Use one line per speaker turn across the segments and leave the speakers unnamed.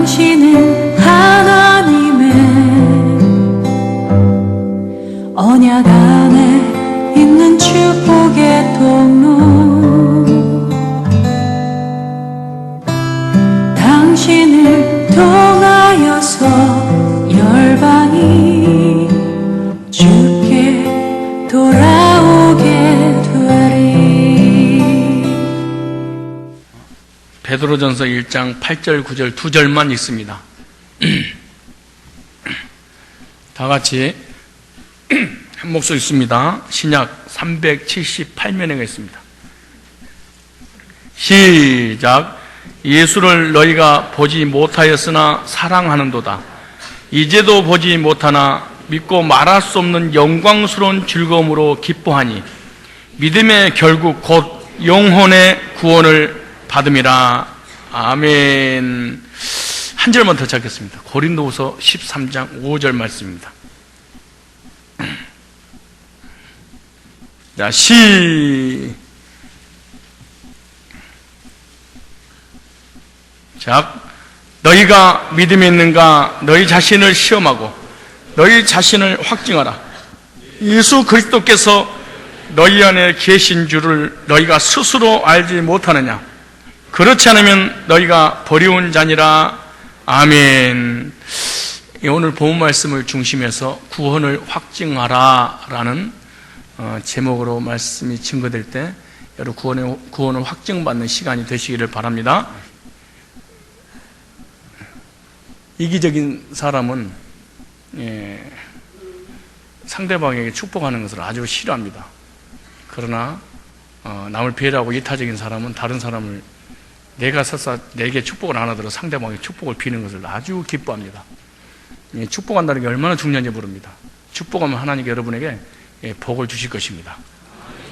당신은 하나님의 언약 안에 있는 축복의 통로, 당신을 통하여서 열방이 주께 돌아오게 되리.
베드로전서 1장 8절 9절 두 절만 읽습니다. 다 같이 한 목소리 읽습니다. 신약 378면에가 있습니다. 시작. 예수를 너희가 보지 못하였으나 사랑하는도다. 이제도 보지 못하나 믿고 말할 수 없는 영광스러운 즐거움으로 기뻐하니 믿음의 결국 곧 영혼의 구원을 받음이라. 아멘. 한 절만 더 찾겠습니다. 고린도후서 13장 5절 말씀입니다. 자, 시작. 너희가 믿음이 있는가? 너희 자신을 시험하고 너희 자신을 확증하라. 예수 그리스도께서 너희 안에 계신 줄을 너희가 스스로 알지 못하느냐? 그렇지 않으면 너희가 버리운 자니라. 아멘. 오늘 본문 말씀을 중심해서 구원을 확증하라 라는 제목으로 말씀이 증거될 때 여러분 구원을 확증받는 시간이 되시기를 바랍니다. 이기적인 사람은 상대방에게 축복하는 것을 아주 싫어합니다. 그러나 남을 배려하고 이타적인 사람은 다른 사람을 내가 설사 내게 축복을 안 하더라도 상대방에게 축복을 비는 것을 아주 기뻐합니다. 축복한다는 게 얼마나 중요한지 모릅니다. 축복하면 하나님께 여러분에게 복을 주실 것입니다.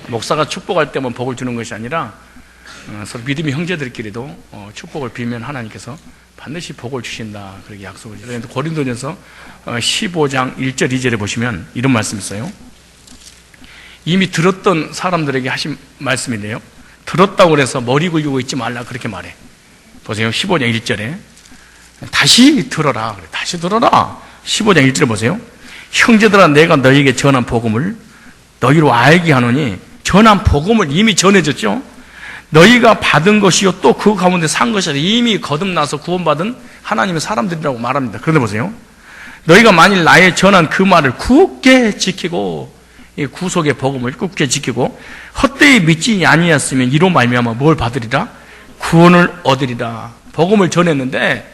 목사가 축복할 때만 복을 주는 것이 아니라 서로 믿음의 형제들끼리도 축복을 빌면 하나님께서 반드시 복을 주신다, 그렇게 약속을 해요. 고린도전서 15장 1절 2절에 보시면 이런 말씀이 있어요. 이미 들었던 사람들에게 하신 말씀인데요, 들었다고 해서 머리 굴리고 있지 말라 그렇게 말해. 보세요. 15장 1절에 다시 들어라. 다시 들어라. 15장 1절에 보세요. 형제들아, 내가 너희에게 전한 복음을 너희로 알게 하노니, 전한 복음을 이미 전해졌죠. 너희가 받은 것이요 또 그 가운데 산 것이라. 이미 거듭나서 구원받은 하나님의 사람들이라고 말합니다. 그런데 보세요. 너희가 만일 나의 전한 그 말을 굳게 지키고, 이 구속의 복음을 굳게 지키고 헛되이 믿지 아니하였으면 이로 말미암아 뭘 받으리라? 구원을 얻으리라. 복음을 전했는데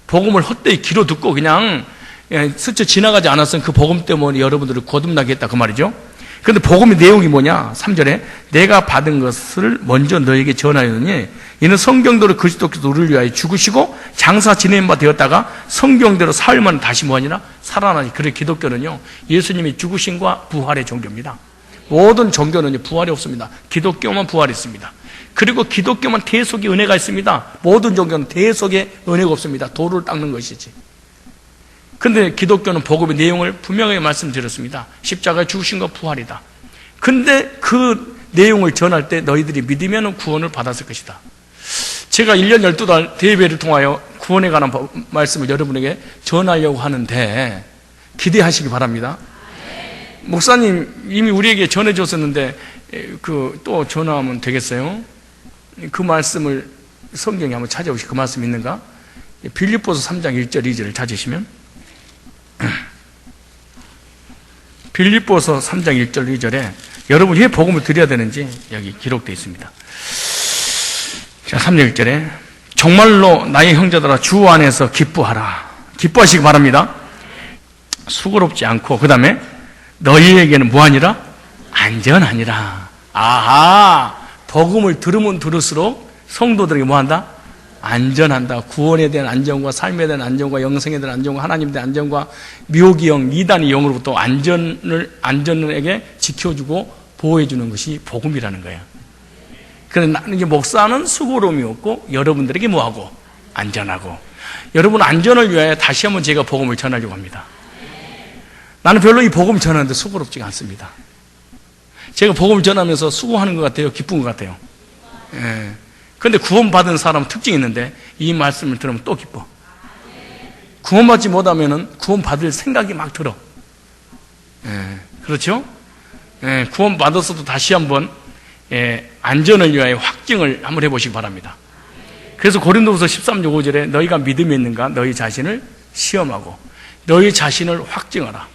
복음을 헛되이 귀로 듣고 그냥 스쳐 지나가지 않았으면 그 복음 때문에 여러분들을 거듭나게 했다, 그 말이죠. 그런데 복음의 내용이 뭐냐? 3절에 내가 받은 것을 먼저 너에게 전하였느니 이는 성경대로 그리스도께서 우리를 위하여 죽으시고 장사 지내는 바 되었다가 성경대로 사흘 만에 다시 뭐하니라? 살아나니. 그래 기독교는요, 예수님이 죽으심과 부활의 종교입니다. 모든 종교는 부활이 없습니다. 기독교만 부활이 있습니다. 그리고 기독교만 대속의 은혜가 있습니다. 모든 종교는 대속의 은혜가 없습니다. 도를 닦는 것이지. 근데 기독교는 복음의 내용을 분명하게 말씀드렸습니다. 십자가에 죽으신 거 부활이다. 근데 그 내용을 전할 때 너희들이 믿으면 구원을 받았을 것이다. 제가 1년 12달 대회를 통하여 구원에 관한 말씀을 여러분에게 전하려고 하는데 기대하시기 바랍니다. 목사님 이미 우리에게 전해줬었는데 또 전하면 되겠어요? 그 말씀을 성경에 한번 찾아보시고 그 말씀 있는가? 빌립보서 3장 1절 2절을 찾으시면 빌립보서 3장 1절 2절에 여러분이 왜 복음을 드려야 되는지 여기 기록되어 있습니다. 자, 3절 1절에 정말로 나의 형제들아 주 안에서 기뻐하라. 기뻐하시기 바랍니다. 수고롭지 않고, 그 다음에 너희에게는 뭐하니라? 안전하니라. 아하, 복음을 들으면 들을수록 성도들에게 뭐한다? 안전한다. 구원에 대한 안전과 삶에 대한 안전과 영생에 대한 안전과 하나님에 대한 안전과 미혹의 영, 이단의 영으로부터 안전에게 지켜주고 보호해주는 것이 복음이라는 거예요. 그래서 나는 이제 목사는 수고로움이 없고 여러분들에게 뭐하고? 안전하고. 여러분 안전을 위하여 다시 한번 제가 복음을 전하려고 합니다. 나는 별로 이 복음 전하는데 수고롭지가 않습니다. 제가 복음을 전하면서 수고하는 것 같아요? 기쁜 것 같아요? 예. 근데 구원받은 사람은 특징이 있는데 이 말씀을 들으면 또 기뻐. 구원받지 못하면은 구원받을 생각이 막 들어. 그렇죠? 구원받았어도 다시 한번 안전을 위하여 확증을 한번 해보시기 바랍니다. 그래서 고린도후서 13장 5절에 너희가 믿음이 있는가 너희 자신을 시험하고 너희 자신을 확증하라.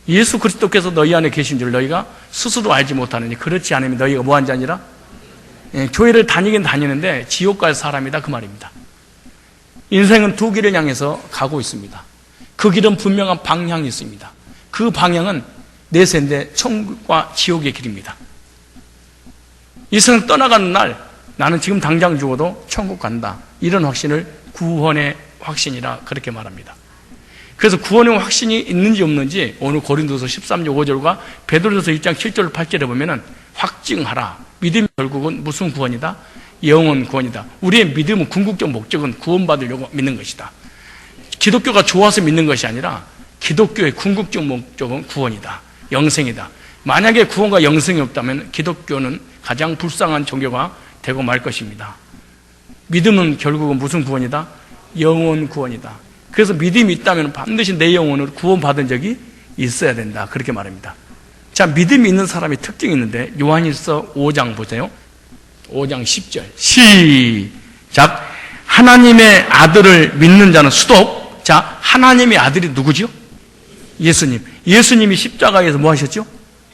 예수 그리스도께서 너희 안에 계신 줄 너희가 스스로 알지 못하느니 그렇지 않으면 너희가 뭐한 자니라? 교회를 다니긴 다니는데 지옥 갈 사람이다 그 말입니다. 인생은 두 길을 향해서 가고 있습니다. 그 길은 분명한 방향이 있습니다. 그 방향은 내세인데 천국과 지옥의 길입니다. 이 세상 떠나가는 날 나는 지금 당장 죽어도 천국 간다. 이런 확신을 구원의 확신이라 그렇게 말합니다. 그래서 구원의 확신이 있는지 없는지 오늘 고린도서 13장 5절과 베드로전서 1장 7절 8절에 보면은 확증하라. 믿음이 결국은 무슨 구원이다? 영원 구원이다. 우리의 믿음은 궁극적 목적은 구원받으려고 믿는 것이다. 기독교가 좋아서 믿는 것이 아니라 기독교의 궁극적 목적은 구원이다. 영생이다. 만약에 구원과 영생이 없다면 기독교는 가장 불쌍한 종교가 되고 말 것입니다. 믿음은 결국은 무슨 구원이다? 영원 구원이다. 그래서 믿음이 있다면 반드시 내 영혼을 구원받은 적이 있어야 된다. 그렇게 말합니다. 자, 믿음이 있는 사람의 특징이 있는데 요한일서 5장 보세요. 5장 10절 시작. 하나님의 아들을 믿는 자는 수독. 자, 하나님의 아들이 누구지요? 예수님. 예수님이 십자가에서 뭐 하셨죠?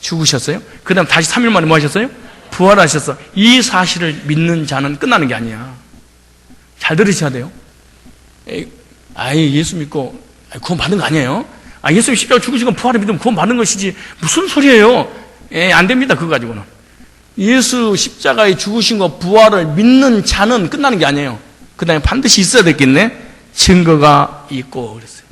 죽으셨어요. 그 다음 다시 3일 만에 뭐 하셨어요? 부활하셨어. 이 사실을 믿는 자는 끝나는 게 아니야. 잘 들으셔야 돼요. 예수 믿고 구원 받은 거 아니에요. 예수님 십자가 죽으시고 부활을 믿으면 구원 받는 것이지 무슨 소리예요. 안 됩니다. 그거 가지고는. 예수 십자가에 죽으신 거 부활을 믿는 자는 끝나는 게 아니에요. 그 다음에 반드시 있어야 되겠네. 증거가 있고 그랬어요.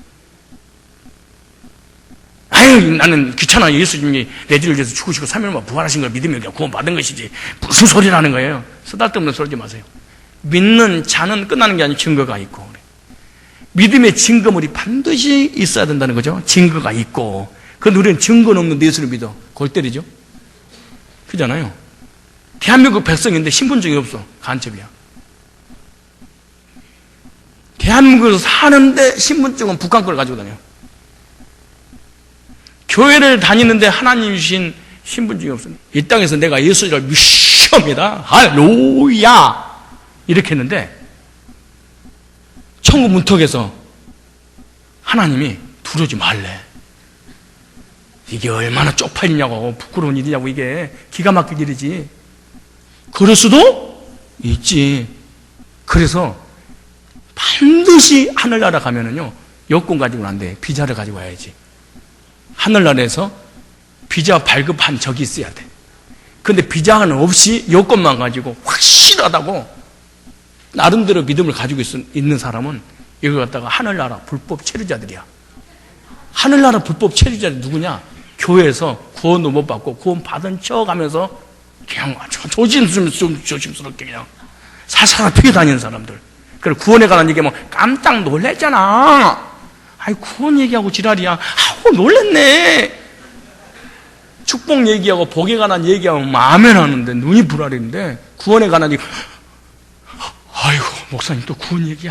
나는 귀찮아. 예수님이 내 죄를 위해서 죽으시고 3일 만에 부활하신 걸 믿으면 그냥 구원 받은 것이지 무슨 소리라는 거예요. 쓰잘데없는 소리 하지 마세요. 믿는 자는 끝나는 게 아니고 증거가 있고. 믿음의 증거물이 반드시 있어야 된다는 거죠. 증거가 있고. 그런데 우리는 증거는 없는 예수를 믿어. 골 때리죠. 그잖아요. 대한민국 백성인데 신분증이 없어. 간첩이야. 대한민국에서 사는데 신분증은 북한 걸 가지고 다녀. 교회를 다니는데 하나님 주신 신분증이 없습니다. 이 땅에서 내가 예수를 믿습니다. 할렐루야! 이렇게 했는데 천국 문턱에서 하나님이 두려지 말래. 이게 얼마나 쪽팔리냐고 부끄러운 일이냐고. 이게 기가 막힐 일이지. 그럴 수도 있지. 그래서 반드시 하늘나라 가면은요 여권 가지고는 안 돼. 비자를 가지고 와야지. 하늘나라에서 비자 발급한 적이 있어야 돼. 근데 비자는 없이 여권만 가지고 확실하다고 나름대로 믿음을 가지고 있는 사람은 이거 갖다가 하늘나라 불법 체류자들이야. 하늘나라 불법 체류자들이 누구냐? 교회에서 구원도 못 받고 구원 받은 척 하면서 그냥 조심스럽게 그냥 살살 피해 다니는 사람들. 그리고 구원에 관한 얘기하면 깜짝 놀랬잖아. 구원 얘기하고 지랄이야. 놀랬네. 축복 얘기하고 복에 관한 얘기하면 아멘 하는데 눈이 불알인데 구원에 관한 얘기 목사님 또 구원 얘기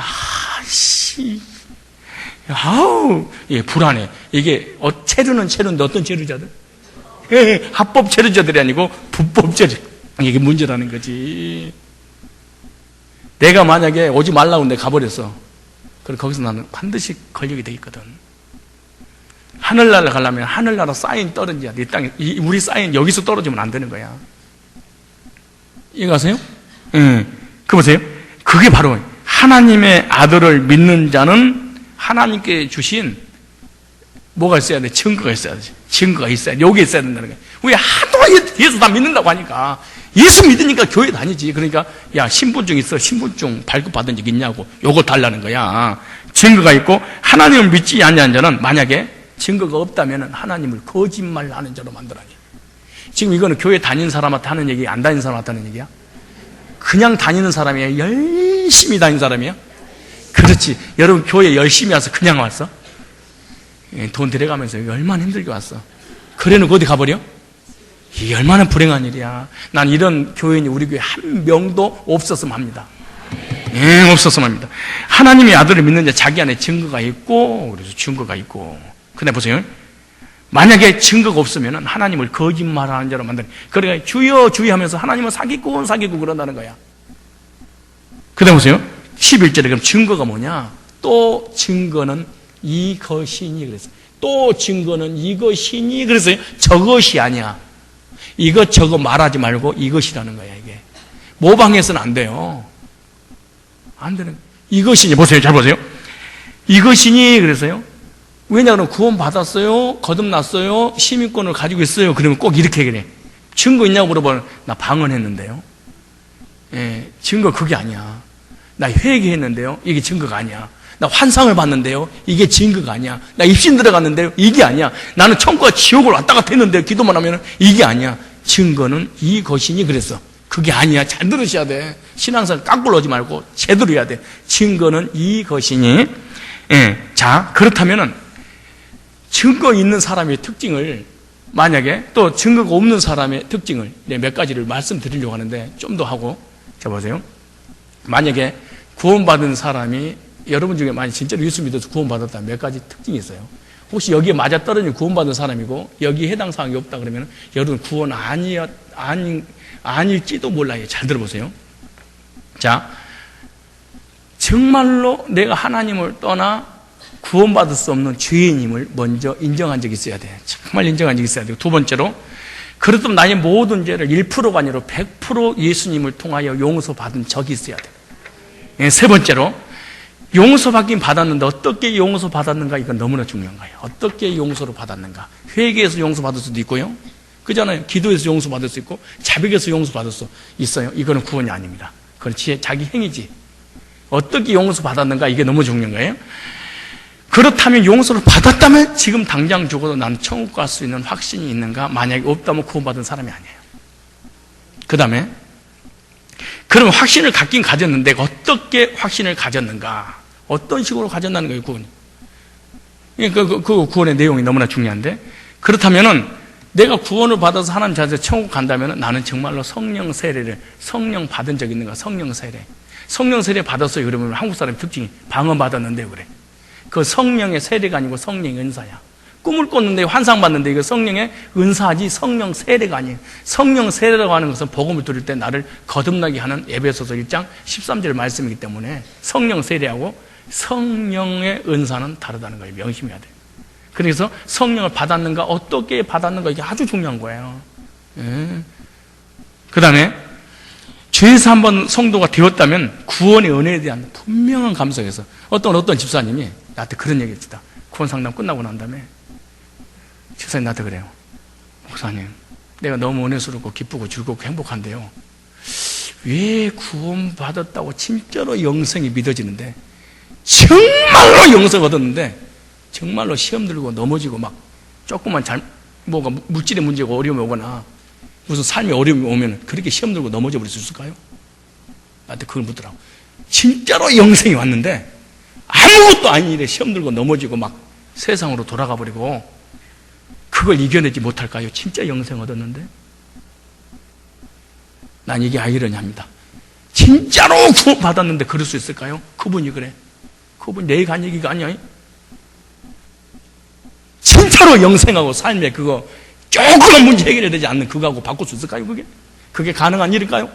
불안해. 이게 체류인데 어떤 체류자들? 합법 체류자들이 아니고 불법 체류. 이게 문제라는 거지. 내가 만약에 오지 말라고 내가 가버렸어. 그럼 거기서 나는 반드시 걸리게 돼 있거든. 하늘나라 가려면 하늘나라 사인 떨어져야 돼. 이 땅에 우리 사인 여기서 떨어지면 안 되는 거야. 이거 아세요? 그 보세요. 그게 바로 하나님의 아들을 믿는 자는 하나님께 주신 뭐가 있어야 돼? 증거가 있어야 돼. 증거가 있어야 돼. 여기 있어야 된다는 거야. 우리 하도 예수 다 믿는다고 하니까 예수 믿으니까 교회 다니지. 그러니까 신분증 있어. 신분증 발급받은 적 있냐고. 요걸 달라는 거야. 증거가 있고 하나님을 믿지 않는 자는 만약에 증거가 없다면 하나님을 거짓말하는 자로 만들어니. 지금 이거는 교회 다니는 사람한테 하는 얘기, 안 다니는 사람한테 하는 얘기야? 그냥 다니는 사람이야? 열심히 다니는 사람이야? 그렇지. 여러분 교회 열심히 와서 그냥 왔어? 돈 들여가면서 얼마나 힘들게 왔어. 그래놓고 어디 가버려? 이게 얼마나 불행한 일이야. 난 이런 교인이 우리 교회 한 명도 없었으면 합니다. 없어서만 합니다. 하나님의 아들을 믿는 자 자기 안에 증거가 있고, 그래서 증거가 있고. 근데 보세요. 만약에 증거가 없으면 하나님을 거짓말하는 자로 만드는. 그러니까 주여 주여 하면서 하나님은 사기꾼 그런다는 거야. 그 다음 보세요. 11절에 그럼 증거가 뭐냐? 또 증거는 이것이니 그랬어요. 또 증거는 이것이니 그랬어요. 저것이 아니야. 이것저것 말하지 말고 이것이라는 거야. 이게 모방해서는 안 돼요. 안 되는. 이것이니 보세요. 잘 보세요. 이것이니 그래서요. 왜냐하면 구원 받았어요. 거듭났어요. 시민권을 가지고 있어요. 그러면 꼭 이렇게 그래. 증거 있냐고 물어보면 나 방언했는데요. 예, 증거 그게 아니야. 나 회개했는데요. 이게 증거가 아니야. 나 환상을 봤는데요. 이게 증거가 아니야. 나 입신 들어갔는데요. 이게 아니야. 나는 천국과 지옥을 왔다 갔다 했는데요. 기도만 하면 이게 아니야. 증거는 이것이니 그랬어. 그게 아니야. 잘 들으셔야 돼. 신앙생활 깎고 오지 말고 제대로 해야 돼. 증거는 이것이니. 예. 자, 그렇다면은 증거 있는 사람의 특징을 만약에 또 증거가 없는 사람의 특징을 몇 가지를 말씀드리려고 하는데 좀 더 하고 자 보세요. 만약에 구원받은 사람이 여러분 중에 많이 진짜로 예수 믿어서 구원받았다면 몇 가지 특징이 있어요. 혹시 여기에 맞아떨어진 구원받은 사람이고 여기에 해당 사항이 없다 그러면 여러분 구원 아닐지도 몰라요. 잘 들어보세요. 자, 정말로 내가 하나님을 떠나 구원받을 수 없는 죄인임을 먼저 인정한 적이 있어야 돼. 정말 인정한 적이 있어야 되고 두 번째로 그렇다면 나의 모든 죄를 1%가 아니라 100% 예수님을 통하여 용서받은 적이 있어야 돼. 예, 세 번째로 용서받긴 받았는데 어떻게 용서받았는가 이건 너무나 중요한 거예요. 어떻게 용서를 받았는가. 회개에서 용서받을 수도 있고요. 그잖아요. 기도에서 용서받을 수 있고 자백에서 용서받을 수 있어요. 이거는 구원이 아닙니다. 그건 자기 행위지. 어떻게 용서받았는가 이게 너무 중요한 거예요. 그렇다면 용서를 받았다면 지금 당장 죽어도 나는 천국 갈 수 있는 확신이 있는가? 만약에 없다면 구원받은 사람이 아니에요. 그 다음에 그럼 확신을 갖긴 가졌는데 어떻게 확신을 가졌는가? 어떤 식으로 가졌다는 거예요, 구원이. 그 구원의 내용이 너무나 중요한데 그렇다면은 내가 구원을 받아서 하나님 자리에서 천국 간다면 나는 정말로 성령 세례를 성령 받은 적 있는가? 성령 세례. 성령 세례 받았어요. 그러면 한국 사람의 특징이 방언 받았는데 그래. 그 성령의 세례가 아니고 성령의 은사야. 꿈을 꿨는데 환상 봤는데 이거 성령의 은사지 성령 세례가 아니에요. 성령 세례라고 하는 것은 복음을 들을 때 나를 거듭나게 하는 에베소서 1장 13절 말씀이기 때문에 성령 세례하고 성령의 은사는 다르다는 거예요. 명심해야 돼요. 그래서 성령을 받았는가 어떻게 받았는가 이게 아주 중요한 거예요. 예. 그 다음에 죄에서 한번 성도가 되었다면 구원의 은혜에 대한 분명한 감성에서 어떤 집사님이 나한테 그런 얘기 했다. 구원 상담 끝나고 난 다음에 집사님 나한테 그래요. 목사님 내가 너무 은혜스럽고 기쁘고 즐겁고 행복한데요. 왜 구원 받았다고 진짜로 영생이 믿어지는데 정말로 영생 얻었는데 정말로 시험 들고 넘어지고 막 조금만 뭐가 물질의 문제가 어려움이 오거나 무슨 삶의 어려움이 오면 그렇게 시험 들고 넘어져 버릴 수 있을까요? 나한테 그걸 묻더라고. 진짜로 영생이 왔는데 아무것도 아닌 일에 시험 들고 넘어지고 막 세상으로 돌아가 버리고 그걸 이겨내지 못할까요? 진짜 영생 얻었는데? 난 이게 아이러니합니다. 진짜로 구원 받았는데 그럴 수 있을까요? 그분이 그래. 그분이 내가 한 얘기가 아니야. 진짜로 영생하고 삶에 그거 조그만 문제 해결이 되지 않는 그거하고 바꿀 수 있을까요? 그게 가능한 일일까요?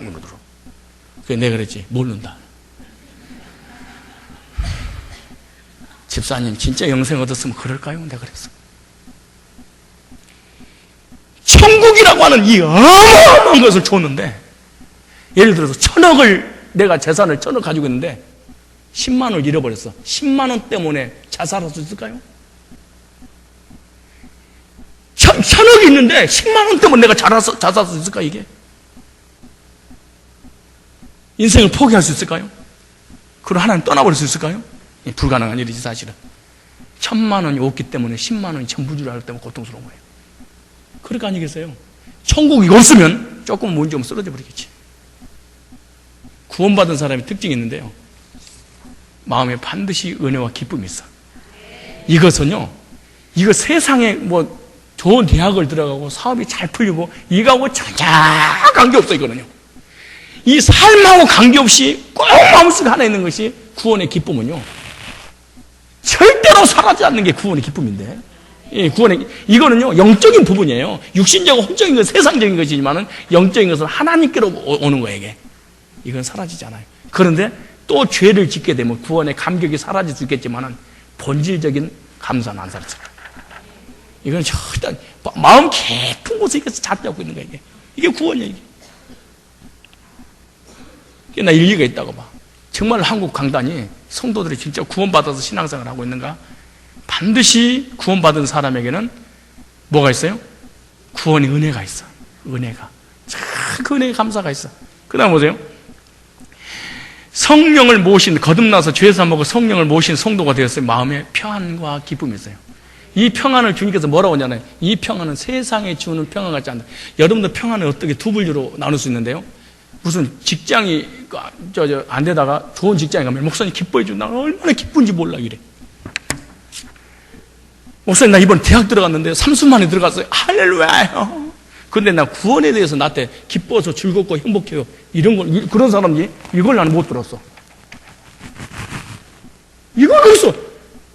그게 내가 그랬지. 모른다. 집사님 진짜 영생 얻었으면 그럴까요? 내가 그랬어. 천국이라고 하는 이 어마어마한 것을 줬는데 예를 들어서 내가 재산을 1,000억 가지고 있는데 10만 원을 잃어버렸어. 10만 원 때문에 자살할 수 있을까요? 1,000억이 있는데 10만 원 때문에 내가 자살할 수 있을까 이게? 인생을 포기할 수 있을까요? 그리고 하나님 떠나버릴 수 있을까요? 불가능한 일이지 사실은. 1,000만 원이 없기 때문에 10만 원이 전부줄 알기 때문에 고통스러운 거예요. 그러니까 아니겠어요? 천국이 없으면 조금 문제 오면 쓰러져 버리겠지. 구원받은 사람의 특징이 있는데요. 마음에 반드시 은혜와 기쁨이 있어. 이것은요, 이거 세상에 뭐 좋은 대학을 들어가고 사업이 잘 풀리고 이거하고 전혀 관계없어 이거는요. 이 삶하고 관계없이 꼭 마음속에 하나 있는 것이 구원의 기쁨은요, 절대로 사라지지 않는 게 구원의 기쁨인데, 이거는요, 영적인 부분이에요. 육신적이고 혼적인 것, 세상적인 것이지만은 영적인 것은 하나님께로 오는 거예요, 이게. 이건 사라지지 않아요. 그런데 또 죄를 짓게 되면 구원의 감격이 사라질 수 있겠지만은 본질적인 감사는 안 사라져요. 이건 절대, 마음 깊은 곳에 이렇게 자리 잡고 있는 거예요, 이게. 이게 구원이에요, 이게. 이게 나 일리가 있다고 봐. 정말 한국 강단이 성도들이 진짜 구원받아서 신앙생활을 하고 있는가? 반드시 구원받은 사람에게는 뭐가 있어요? 구원의 은혜가 있어. 은혜가. 그 은혜의 감사가 있어. 그 다음 보세요. 성령을 모신, 거듭나서 죄에서 먹고 성령을 모신 성도가 되었어요. 마음에 평안과 기쁨이 있어요. 이 평안을 주님께서 뭐라고 하냐면, 이 평안은 세상에 주는 평안 같지 않다. 여러분들 평안을 어떻게 두 분류로 나눌 수 있는데요? 무슨 직장이 안 되다가 좋은 직장에 가면 목사님 기뻐해 준, 나 얼마나 기쁜지 몰라 이래. 목사님 나 이번 대학 들어갔는데 3수 만에 들어갔어요. 할렐루야요. 근데 나 구원에 대해서 나한테 기뻐서 즐겁고 행복해요. 이런 걸, 그런 사람이 이걸 나는 못 들었어. 이걸 그래서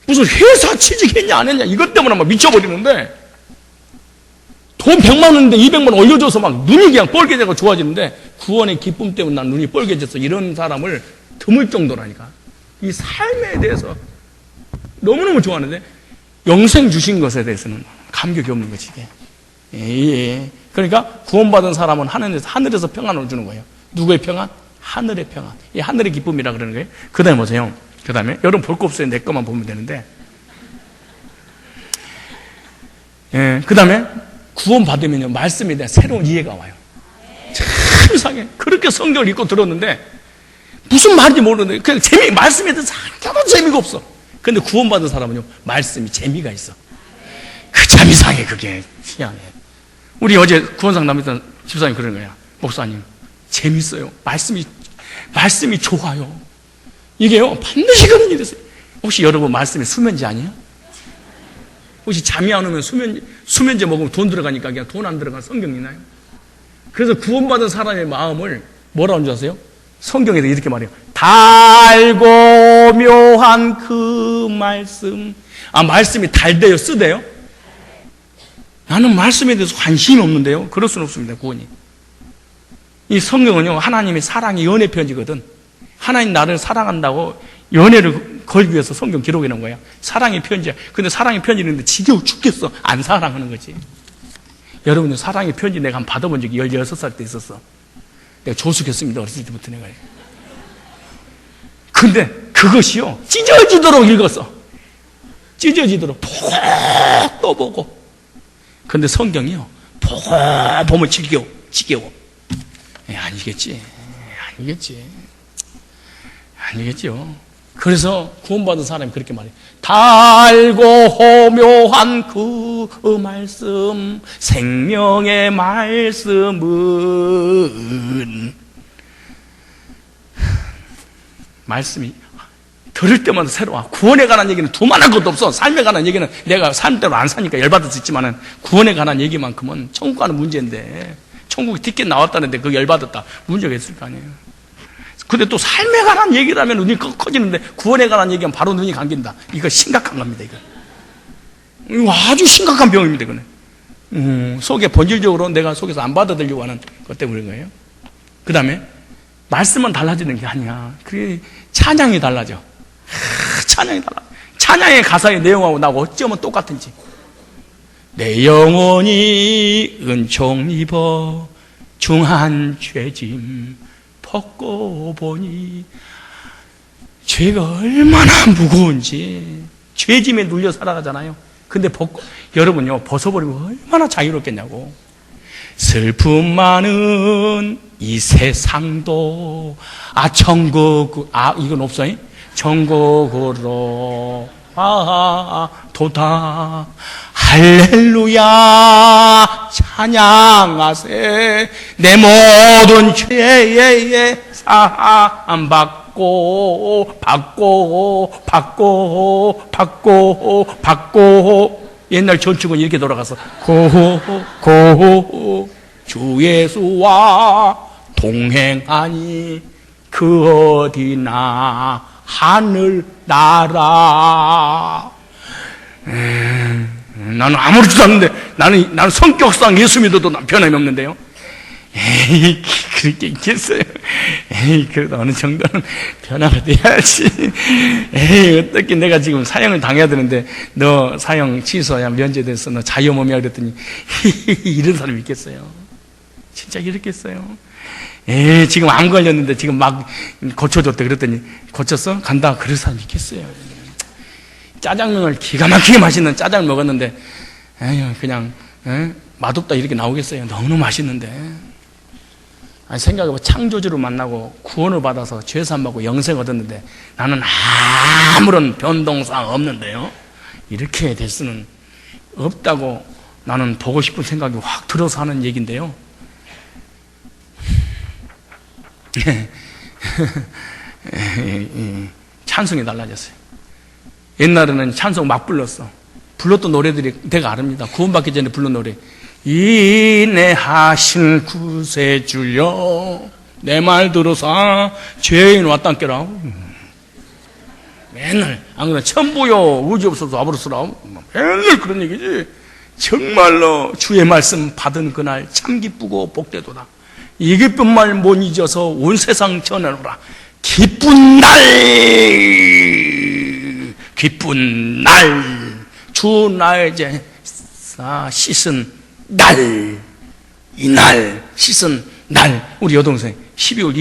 무슨 회사 취직했냐 안 했냐 이것 때문에 막 미쳐버리는데, 돈 100만 원인데 200만 원 올려줘서 막 눈이 그냥 뻘개져서 좋아지는데, 구원의 기쁨 때문에 난 눈이 뻘개졌어. 이런 사람을 드물 정도라니까. 이 삶에 대해서 너무너무 좋아하는데 영생 주신 것에 대해서는 감격이 없는 거지, 이게. 예. 그러니까 구원받은 사람은 하늘에서 평안을 주는 거예요. 누구의 평안? 하늘의 평안. 이 하늘의 기쁨이라 그러는 거예요. 그 다음에 보세요. 그 다음에 여러분 볼 거 없어요. 내 것만 보면 되는데, 예. 그 다음에 구원받으면요, 말씀에 대한 새로운 이해가 와요. 참 이상해. 그렇게 성경을 읽고 들었는데 무슨 말인지 모르는데 그냥 말씀에 대해서 하나도 재미가 없어. 근데 구원받은 사람은요, 말씀이 재미가 있어. 그 참 이상해. 그게 희한해. 우리 어제 구원상 남했던 집사님 그러는 거야. 목사님 재밌어요. 말씀이 좋아요. 이게요, 반드시 그런 일이 있어요. 혹시 여러분 말씀이 수면제 아니에요? 혹시 잠이 안 오면 수면제 먹으면 돈 들어가니까 그냥 돈 안 들어가는 성경 있나요? 그래서 구원받은 사람의 마음을 뭐라고 하는 줄 아세요? 성경에서 이렇게 말해요. 달고 묘한 그 말씀. 말씀이 달대요? 쓰대요? 나는 말씀에 대해서 관심이 없는데요. 그럴 수는 없습니다. 구원이. 이 성경은요, 하나님의 사랑의 연애 편지거든. 하나님 나를 사랑한다고 연애를 걸기 위해서 성경 기록해 놓은 거야. 사랑의 편지야. 근데 사랑의 편지인데 지겨워 죽겠어. 안 사랑하는 거지. 여러분들 사랑의 편지 내가 한번 받아본 적이 16살 때 있었어. 내가 조숙했습니다. 어렸을 때부터 내가. 근데 그것이요, 찢어지도록 읽었어. 찢어지도록 보고 또 보고. 근데 성경이요, 보고 보면 지겨워. 아니겠지요. 그래서 구원받은 사람이 그렇게 말해요. 달고 묘한 그 말씀, 생명의 말씀은, 말씀이 들을 때마다 새로워. 구원에 관한 얘기는 두말할 것도 없어. 삶에 관한 얘기는 내가 삶대로 안 사니까 열받을 수 있지만은, 구원에 관한 얘기만큼은 천국 가는 문제인데, 천국에 티켓 나왔다는데 그거 열받았다. 문제가 있을 거 아니에요. 근데 또 삶에 관한 얘기를 하면 눈이 커지는데, 구원에 관한 얘기하면 바로 눈이 감긴다. 이거 심각한 겁니다, 이거 아주 심각한 병입니다, 이거는. 속에 본질적으로 내가 속에서 안 받아들이려고 하는 것 때문에 그런 거예요. 그 다음에 말씀은 달라지는 게 아니야. 그게 찬양이 달라져. 찬양이 달라. 찬양의 가사의 내용하고 나하고 어쩌면 똑같은지. 내 영혼이 은총 입어 중한 죄짐 벗고 보니, 죄가 얼마나 무거운지. 죄짐에 눌려 살아가잖아요. 근데 여러분요, 벗어버리고 얼마나 자유롭겠냐고. 슬픔 많은 이 세상도 천국, 이건 없어요? 천국으로 도다. 할렐루야 찬양하세. 내 모든 죄에 사함 받고 옛날 전축은 이렇게 돌아가서 주 예수와 동행하니 그 어디나 하늘나라. 나는 아무렇지도 않은데, 나는 성격상 예수 믿어도 변함이 없는데요. 에이, 그렇게 있겠어요. 에이, 그래도 어느 정도는 변화가 돼야지. 에이, 어떻게 내가 지금 사형을 당해야 되는데, 너 사형 취소야, 면제됐어, 너 자유몸이야, 그랬더니, 이런 사람이 있겠어요. 진짜 이렇겠어요. 에이, 지금 암 걸렸는데, 지금 막 고쳐줬대, 그랬더니, 고쳤어? 간다. 그럴 사람이 있겠어요. 짜장면을 기가 막히게 맛있는 짜장을 먹었는데, 에휴, 그냥, 맛없다 이렇게 나오겠어요. 너무 맛있는데. 아니, 생각해봐. 창조주를 만나고 구원을 받아서 죄사함 받고 영생 얻었는데 나는 아무런 변동사항 없는데요. 이렇게 될 수는 없다고 나는 보고 싶은 생각이 확 들어서 하는 얘기인데요. 찬송이 달라졌어요. 옛날에는 찬송 막 불렀어. 불렀던 노래들이 내가 아릅니다. 구원받기 전에 불른 노래. 인내하신 구세주여 내 말 들어서 죄인 왔단께라. 맨날 안 그러나 천부여 의지 없어서 아버렸으라. 맨날 그런 얘기지. 정말로 주의 말씀 받은 그날 참 기쁘고 복되도다. 이 기쁜 말 못 잊어서 온 세상 전하노라. 기쁜 날 주 나의 제사 씻은 날, 이날 씻은 날. 우리 여동생 12월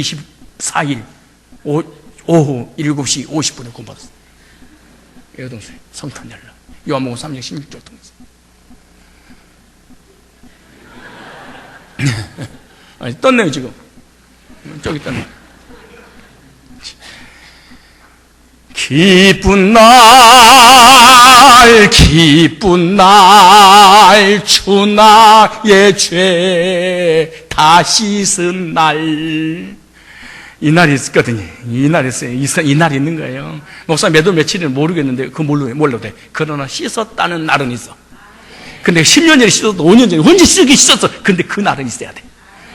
24일 오후 7시 50분에 구원받았어요. 여동생 성탄 연락 요한복음 3장 16절 통해서. 아니, 떴네요 지금. 저기 떴네. 기쁜 날 주 나의 죄 다 씻은 날. 이 날이 있거든요. 이 날이 있어요. 이 날이 있는 거예요. 목사님 몇 월 며칠인지 모르겠는데 그거 몰라도 돼. 그러나 씻었다는 날은 있어. 근데 10년 전에 씻었도 5년 전에 언제 씻었어. 근데 그 날은 있어야 돼.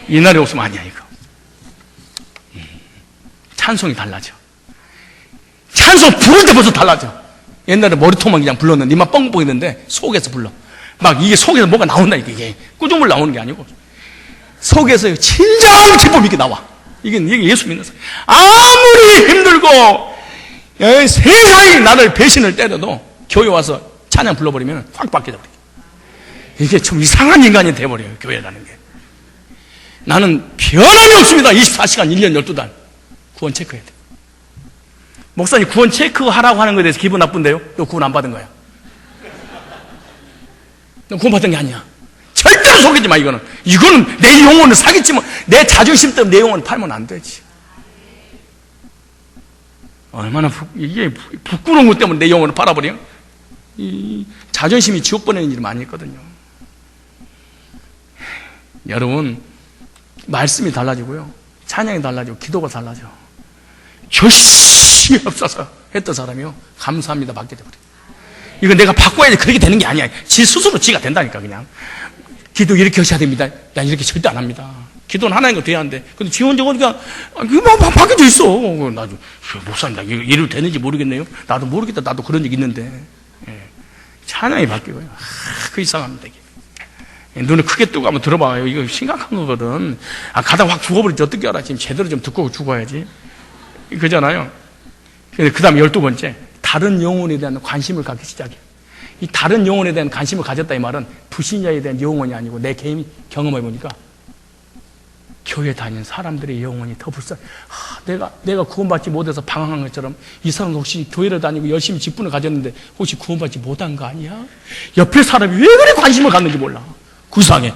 이 날이 없으면 아니야 이거. 찬송이 달라져. 찬송 부를 때 벌써 달라져. 옛날에 머리통만 그냥 불렀는데 이만 뻥뻥 했는데 속에서 불러. 막 이게 속에서 뭐가 나온다 이게. 꾸중물 나오는 게 아니고 속에서 진정한 기쁨이 이렇게 나와. 이게 예수 믿는 사람. 아무리 힘들고 세상이 나를 배신을 때려도 교회 와서 찬양 불러버리면 확 바뀌어져 버려. 이게 좀 이상한 인간이 돼버려요 교회라는 게. 나는 변함이 없습니다. 24시간 1년 12달 구원 체크해야 돼. 목사님 구원 체크하라고 하는 거에 대해서 기분 나쁜데요? 너 구원 안 받은 거야. 너 구원 받은 게 아니야. 절대로 속이지 마. 이거는 내 영혼을 사기치면 내 자존심 때문에 내 영혼을 팔면 안 되지. 얼마나 이게 부끄러운 것 때문에 내 영혼을 팔아버려. 이 자존심이 지옥 보내는 일이 많이 있거든요. 여러분 말씀이 달라지고요, 찬양이 달라지고 기도가 달라져. 결심이 없어서 했던 사람이요 감사합니다 받게 돼버려. 이거 내가 바꿔야지 그렇게 되는 게 아니야. 지 스스로 지가 된다니까. 그냥 기도 이렇게 하셔야 됩니다. 난 이렇게 절대 안 합니다. 기도는 하나인 거 돼야 하는데 근데 지 혼자 그러니까 이거 막 바뀌어져 있어. 나도 목사님 나 이래도 되는지 모르겠네요. 나도 모르겠다. 나도 그런 적 있는데. 찬양이 바뀌고요. 그 이상합니다. 이게. 눈을 크게 뜨고 한번 들어봐요. 이거 심각한 거거든. 가다 확 죽어버리지 어떻게 알아. 지금 제대로 좀 듣고 죽어야지. 그잖아요. 그 다음에 12번째, 다른 영혼에 대한 관심을 갖기 시작해. 이 다른 영혼에 대한 관심을 가졌다 이 말은 불신자에 대한 영혼이 아니고 내 개인이 경험해 보니까 교회 다니는 사람들의 영혼이 더 불쌍해. 내가 구원받지 못해서 방황한 것처럼 이 사람도 혹시 교회를 다니고 열심히 직분을 가졌는데 혹시 구원받지 못한 거 아니야? 옆에 사람이 왜 그래 관심을 갖는지 몰라. 구상해.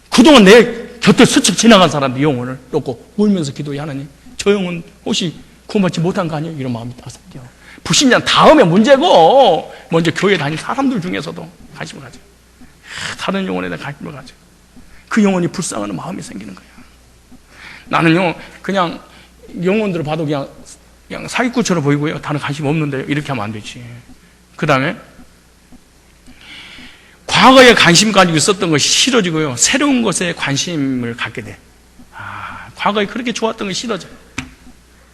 그동안 내 곁을 스쳐 지나간 사람의 영혼을 놓고 울면서 기도해. 하나님, 저 영혼 혹시 구원받지 못한 거 아니에요? 이런 마음이 다 생겨. 불신자는 다음에 문제고 먼저 교회 다니는 사람들 중에서도 관심을 가져. 다른 영혼에 대한 관심을 가져. 그 영혼이 불쌍한 마음이 생기는 거야. 나는요 그냥 영혼들을 봐도 그냥 사기꾼처럼 보이고요. 다른 관심 없는데요. 이렇게 하면 안 되지. 그 다음에 과거에 관심 가지고 있었던 것이 싫어지고요. 새로운 것에 관심을 갖게 돼. 과거에 그렇게 좋았던 게 싫어져.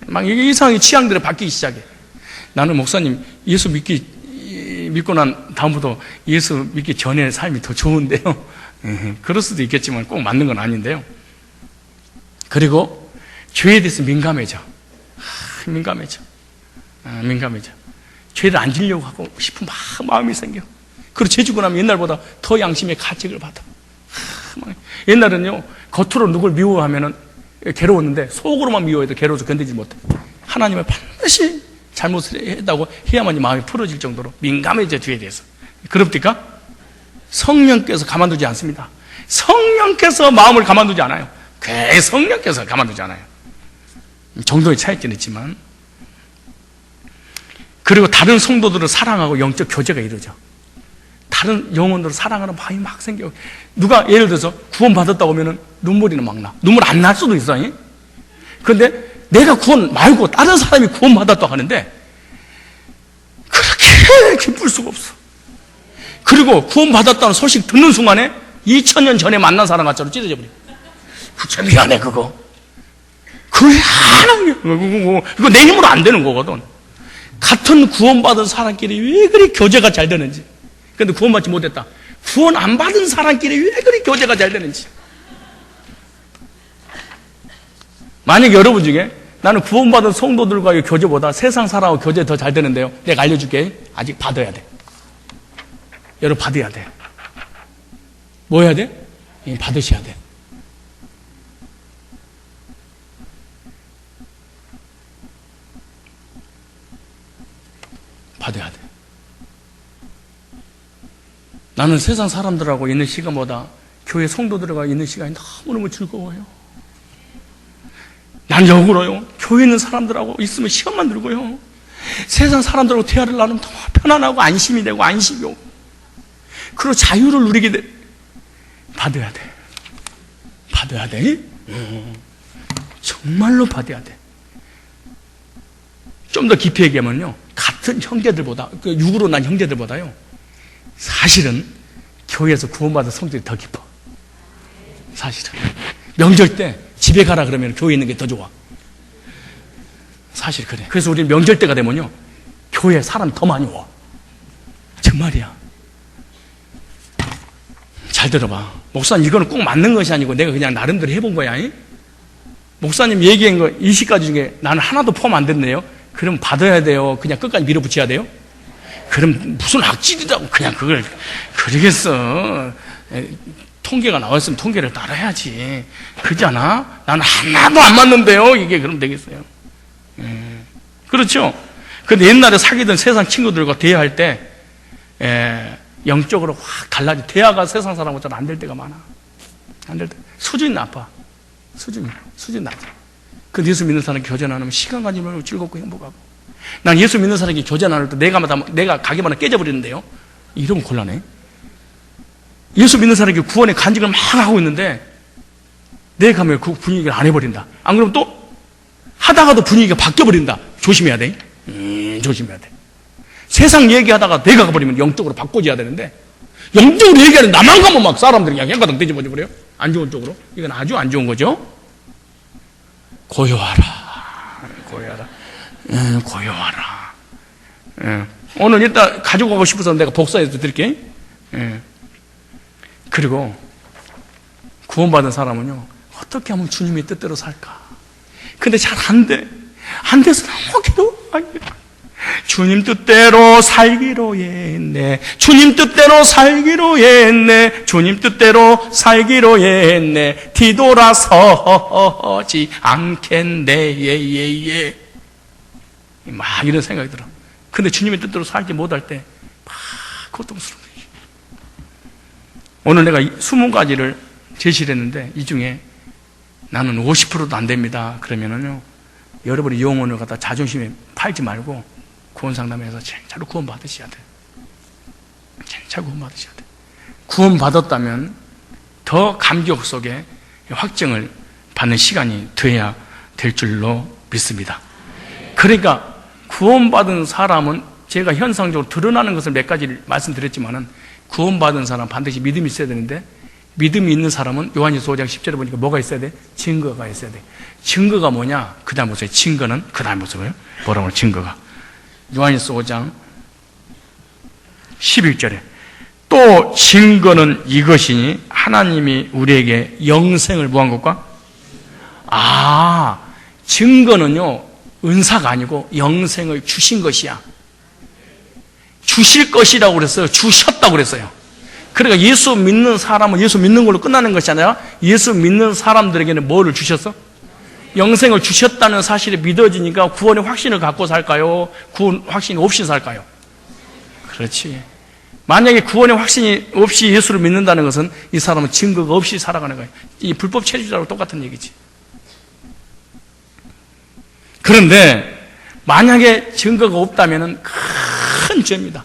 막 이상하게 취향들이 바뀌기 시작해. 나는 목사님 예수 믿고 난 다음부터 예수 믿기 전의 삶이 더 좋은데요. 그럴 수도 있겠지만 꼭 맞는 건 아닌데요. 그리고 죄에 대해서 민감해져. 민감해져. 죄를 안 지려고 하고 싶은 마음이 생겨. 그리고 죄 지고 나면 옛날보다 더 양심의 가책을 받아. 옛날은요, 겉으로 누굴 미워하면은 괴로웠는데 속으로만 미워해도 괴로워서 견디지 못해. 하나님을 반드시 잘못을 했다고 해야만이 마음이 풀어질 정도로 민감해져, 죄에 대해서. 그럽니까? 성령께서 가만두지 않습니다. 성령께서 마음을 가만두지 않아요. 그 성령께서 가만두지 않아요. 정도의 차이점은 있지만. 그리고 다른 성도들을 사랑하고 영적 교제가 이루어져. 다른 영혼들을 사랑하는 마음이 막 생겨. 누가 예를 들어서 구원받았다고 하면 눈물이 막 나. 눈물 안 날 수도 있어. 그런데 내가 구원 말고 다른 사람이 구원받았다고 하는데 그렇게 기쁠 수가 없어. 그리고 구원받았다는 소식 듣는 순간에 2000년 전에 만난 사람 같처럼 찢어져 버려. 그쵸, 미안해, 그거. 그게 하나님, 그거 내 힘으로 안 되는 거거든. 같은 구원받은 사람끼리 왜 그리 교제가 잘 되는지. 근데 구원받지 못했다. 구원 안 받은 사람끼리 왜 그리 교제가 잘 되는지. 만약 여러분 중에 나는 구원받은 성도들과의 교제보다 세상 사람하고 교제 더 잘 되는데요. 내가 알려줄게. 아직 받아야 돼. 여러분 받아야 돼. 뭐 해야 돼? 받으셔야 돼. 받아야 돼. 나는 세상 사람들하고 있는 시간보다 교회 성도들과 있는 시간이 너무너무 즐거워요. 난 역으로요. 교회에 있는 사람들하고 있으면 시간만 들고요. 세상 사람들하고 대화를 나누면 너무 편안하고 안심이 되고 안식이 오고. 그리고 자유를 누리게 돼. 받아야 돼. 받아야 돼. 정말로 받아야 돼. 좀 더 깊이 얘기하면요. 같은 형제들보다, 육으로 난 형제들보다요. 사실은 교회에서 구원받은 성들이 더 깊어. 사실은. 명절 때 집에 가라 그러면 교회에 있는 게 더 좋아. 사실 그래. 그래서 우리 명절 때가 되면요. 교회에 사람이 더 많이 와. 정말이야. 잘 들어봐. 목사님 이거는 꼭 맞는 것이 아니고 내가 그냥 나름대로 해본 거야. 목사님 얘기한 거 20가지 중에 나는 하나도 포함 안 됐네요. 그럼 받아야 돼요? 그냥 끝까지 밀어붙여야 돼요? 그럼 무슨 악질이라고 그냥 그걸 그러겠어. 통계가 나왔으면 통계를 따라야지. 그러잖아? 나는 하나도 안 맞는데요? 이게 그럼 되겠어요. 그렇죠? 근데 옛날에 사귀던 세상 친구들과 대화할 때 영적으로 확 달라져. 대화가 세상 사람하고는 안 될 때가 많아. 안 될 때. 수준이 나빠. 수준이 낮아. 그 예수 믿는 사람이 교제 나누면 시간 가지 말고 즐겁고 행복하고. 난 예수 믿는 사람이 교제 나눌 때 내가 가게마다 깨져버리는데요. 이러면 곤란해. 예수 믿는 사람이 구원의 간직을 막 하고 있는데 내가 가면 그 분위기를 안 해버린다. 안 그러면 또 하다가도 분위기가 바뀌어버린다. 조심해야 돼. 조심해야 돼. 세상 얘기하다가 내가 가버리면 영적으로 바꿔줘야 되는데 영적으로 얘기하는 나만 가면 막 사람들이 그냥 헷가닥 뒤집어져 버려요. 안 좋은 쪽으로. 이건 아주 안 좋은 거죠. 고요하라. 고요하라. 오늘 일단 가져가고 싶어서 내가 복사해서 드릴게. 그리고 구원받은 사람은요, 어떻게 하면 주님의 뜻대로 살까? 근데 잘 안 돼. 안 돼서 너무 괴로워. 주님 뜻대로 살기로 했네. 주님 뜻대로 살기로 했네. 주님 뜻대로 살기로 했네. 뒤돌아서지 않겠네. 예예예. 막 이런 생각이 들어. 근데 주님의 뜻대로 살지 못할 때 막 고통스러워. 오늘 내가 20가지를 제시를 했는데 이 중에 나는 50%도 안 됩니다. 그러면은요, 여러분의 영혼을 갖다 자존심에 팔지 말고 구원 상담에서 진짜로 구원 받으셔야 돼. 진짜 구원 받으셔야 돼. 구원 받았다면 더 감격 속에 확증을 받는 시간이 돼야 될 줄로 믿습니다. 그러니까 구원받은 사람은 제가 현상적으로 드러나는 것을 몇 가지 말씀드렸지만은 구원받은 사람 반드시 믿음이 있어야 되는데 믿음이 있는 사람은 요한일서 5장 10절에 보니까 뭐가 있어야 돼? 증거가 있어야 돼. 증거가 뭐냐? 그 다음 보세요. 증거는 그 다음 보세요. 뭐라고 증거가. 요한일서 5장 11절에 또 증거는 이것이니 하나님이 우리에게 영생을 뭐한 것과 증거는요 은사가 아니고 영생을 주신 것이야. 주실 것이라고 그랬어요. 주셨다고 그랬어요. 그러니까 예수 믿는 사람은 예수 믿는 걸로 끝나는 것이 아니라 예수 믿는 사람들에게는 뭐를 주셨어? 영생을 주셨다는 사실이 믿어지니까 구원의 확신을 갖고 살까요? 구원 확신이 없이 살까요? 그렇지. 만약에 구원의 확신이 없이 예수를 믿는다는 것은 이 사람은 증거가 없이 살아가는 거예요. 이 불법 체류자하고 똑같은 얘기지. 그런데 만약에 증거가 없다면 큰 죄입니다.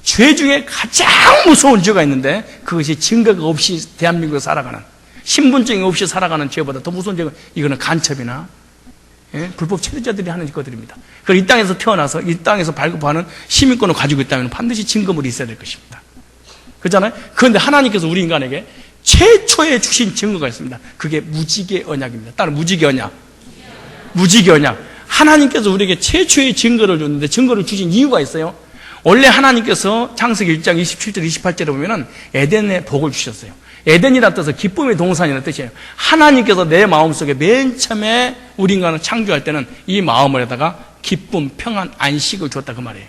죄 중에 가장 무서운 죄가 있는데 그것이 증거가 없이 대한민국에 살아가는, 신분증이 없이 살아가는 죄보다 더 무서운 죄가, 이거는 간첩이나 불법 체류자들이 하는 것들입니다. 그리고 이 땅에서 태어나서 이 땅에서 발급하는 시민권을 가지고 있다면 반드시 증거물이 있어야 될 것입니다. 그렇잖아요? 그런데 하나님께서 우리 인간에게 최초에 주신 증거가 있습니다. 그게 무지개 언약입니다. 따로 무지개 언약. 무지개 언약. 하나님께서 우리에게 최초의 증거를 줬는데 증거를 주신 이유가 있어요. 원래 하나님께서 창세기 1장 27절 28절에 보면은 에덴의 복을 주셨어요. 에덴이라는 뜻은 기쁨의 동산이라는 뜻이에요. 하나님께서 내 마음속에 맨 처음에 우리 인간을 창조할 때는 이 마음에다가 기쁨, 평안, 안식을 줬다 그 말이에요.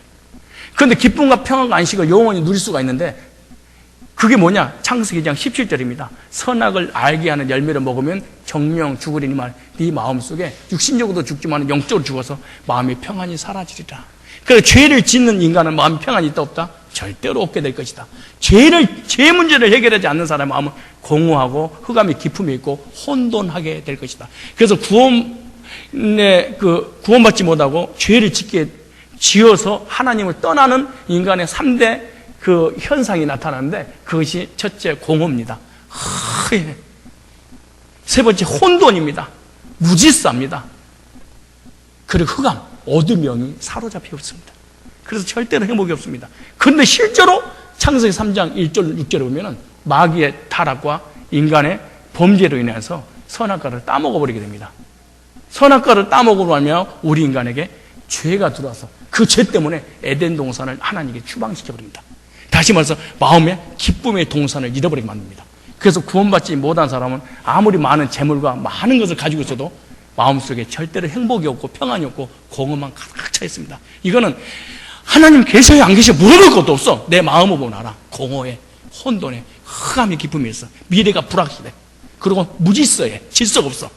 그런데 기쁨과 평안과 안식을 영원히 누릴 수가 있는데 그게 뭐냐? 창세기 2장 17절입니다. 선악을 알게 하는 열매를 먹으면 정령 죽으리니 말, 네 마음속에 육신적으로도 죽지만 영적으로 죽어서 마음의 평안이 사라지리라. 그래서 죄를 짓는 인간은 마음 평안이 있다 없다? 절대로 없게 될 것이다. 죄 문제를 해결하지 않는 사람의 마음은 공허하고 흑암의 기품이 있고 혼돈하게 될 것이다. 그래서 구원받지 못하고 죄를 지어서 하나님을 떠나는 인간의 3대 그 현상이 나타나는데 그것이 첫째 공허입니다. 세 번째 혼돈입니다. 무질서합니다. 그리고 흑암, 어둠 영이 사로잡혀 있습니다. 그래서 절대로 행복이 없습니다. 그런데 실제로 창세기 3장 1절 6절에 보면은 마귀의 타락과 인간의 범죄로 인해서 선악과를 따먹어버리게 됩니다. 선악과를 따먹으면 우리 인간에게 죄가 들어와서 그 죄 때문에 에덴 동산을 하나님께 추방시켜버립니다. 다시 말해서 마음의 기쁨의 동산을 잃어버리게 만듭니다. 그래서 구원받지 못한 사람은 아무리 많은 재물과 많은 것을 가지고 있어도 마음속에 절대로 행복이 없고 평안이 없고 공허만 가득 차 있습니다. 이거는 하나님 계셔야 안 계셔 물어볼 것도 없어. 내 마음을 보고 알아. 공허해, 혼돈해, 흑암의 기쁨이 있어. 미래가 불확실해. 그리고 무질서해. 질서가 없어.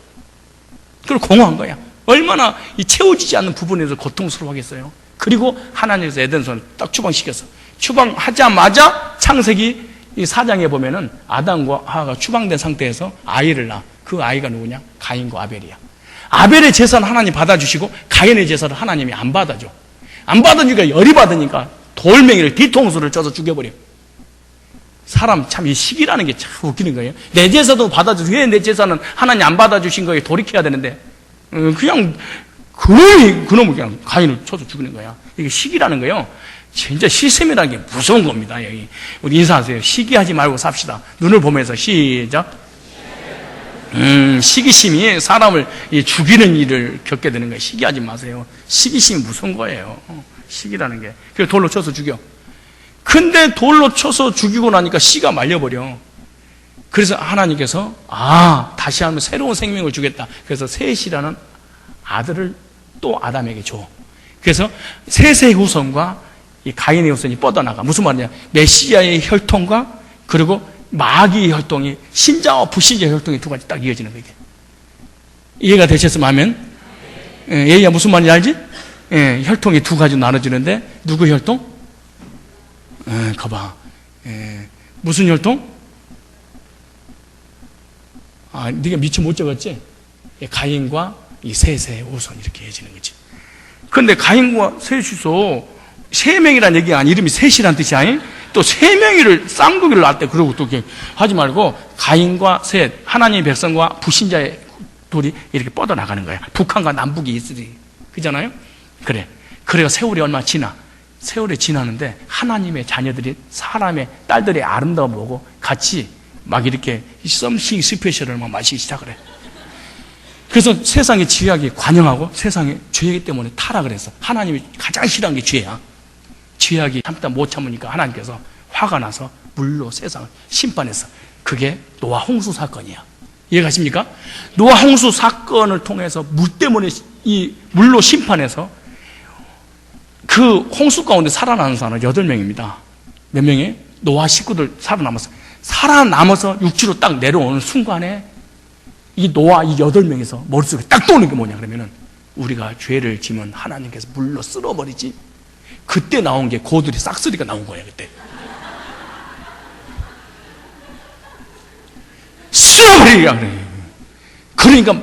그리고 공허한 거야. 얼마나 이 채워지지 않는 부분에서 고통스러워하겠어요. 그리고 하나님께서 에덴선을 딱 추방시켰어. 추방하자마자 창세기 이 4장에 보면은 아담과 하와가 추방된 상태에서 아이를 낳아. 그 아이가 누구냐? 가인과 아벨이야. 아벨의 제사는 하나님 받아주시고 가인의 제사를 하나님이 안 받아줘. 안 받으니까 열이 받으니까 돌멩이를 뒤통수를 쳐서 죽여버려. 사람 참 이 시기라는 게 참 웃기는 거예요. 내 제사도 받아주고 왜 내 제사는 하나님 안 받아주신 거에 돌이켜야 되는데 그냥 그놈을 그냥 가인을 쳐서 죽이는 거야. 이게 시기라는 거예요. 진짜 시스템이라는 게 무서운 겁니다. 여기 우리 인사하세요. 시기하지 말고 삽시다. 눈을 보면서 시작. 시기심이 사람을 죽이는 일을 겪게 되는 거예요. 시기하지 마세요. 시기심이 무서운 거예요. 시기라는 게. 그래서 돌로 쳐서 죽여. 근데 돌로 쳐서 죽이고 나니까 씨가 말려버려. 그래서 하나님께서 다시 한번 새로운 생명을 주겠다. 그래서 셋이라는 아들을 또 아담에게 줘. 그래서 셋의 후손과 이 가인의 후손이 뻗어나가. 무슨 말이냐? 메시아의 혈통과 그리고 마귀의 혈통이, 신자와 불신자의 혈통이 두 가지 딱 이어지는 거예요. 이해가 되셨으면 하면, 얘야 무슨 말인지 알지? 혈통이 두 가지 나눠지는데 누구 혈통? 거봐. 무슨 혈통? 네가 미처 못 적었지? 가인과 이 셋의 후손 이렇게 이어지는 거지. 그런데 가인과 셋이서 세 명이라는 얘기가 아니, 이름이 셋이라는 뜻이 아니? 또 세 명이를 쌍둥이를 낳았대. 그러고 또 이렇게 하지 말고 가인과 셋, 하나님의 백성과 불신자의 둘이 이렇게 뻗어나가는 거야. 북한과 남북이 있으리. 그잖아요? 그래. 그래가 세월이 얼마 지나. 세월이 지나는데 하나님의 자녀들이 사람의 딸들의 아름다움 보고 같이 막 이렇게 썸씽 스페셜을 막 마시기 시작을 해. 그래서 세상의 죄악이 관영하고 세상의 죄이기 때문에 타락을 해서 하나님이 가장 싫어하는 게 죄야. 죄악이 참다 못 참으니까 하나님께서 화가 나서 물로 세상을 심판해서 그게 노아 홍수 사건이야. 이해가십니까? 노아 홍수 사건을 통해서 물 때문에 이 물로 심판해서 그 홍수 가운데 살아나는 사람은 8명입니다. 몇 명이? 노아 식구들 살아남아서 육지로 딱 내려오는 순간에 이 노아 이 8명에서 머릿속에 딱 떠오르는 게 뭐냐 그러면은 우리가 죄를 지면 하나님께서 물로 쓸어버리지. 그때 나온 게 고들이 싹쓸이가 나온 거야. 그때 쓸어버리기가 그래. 그러니까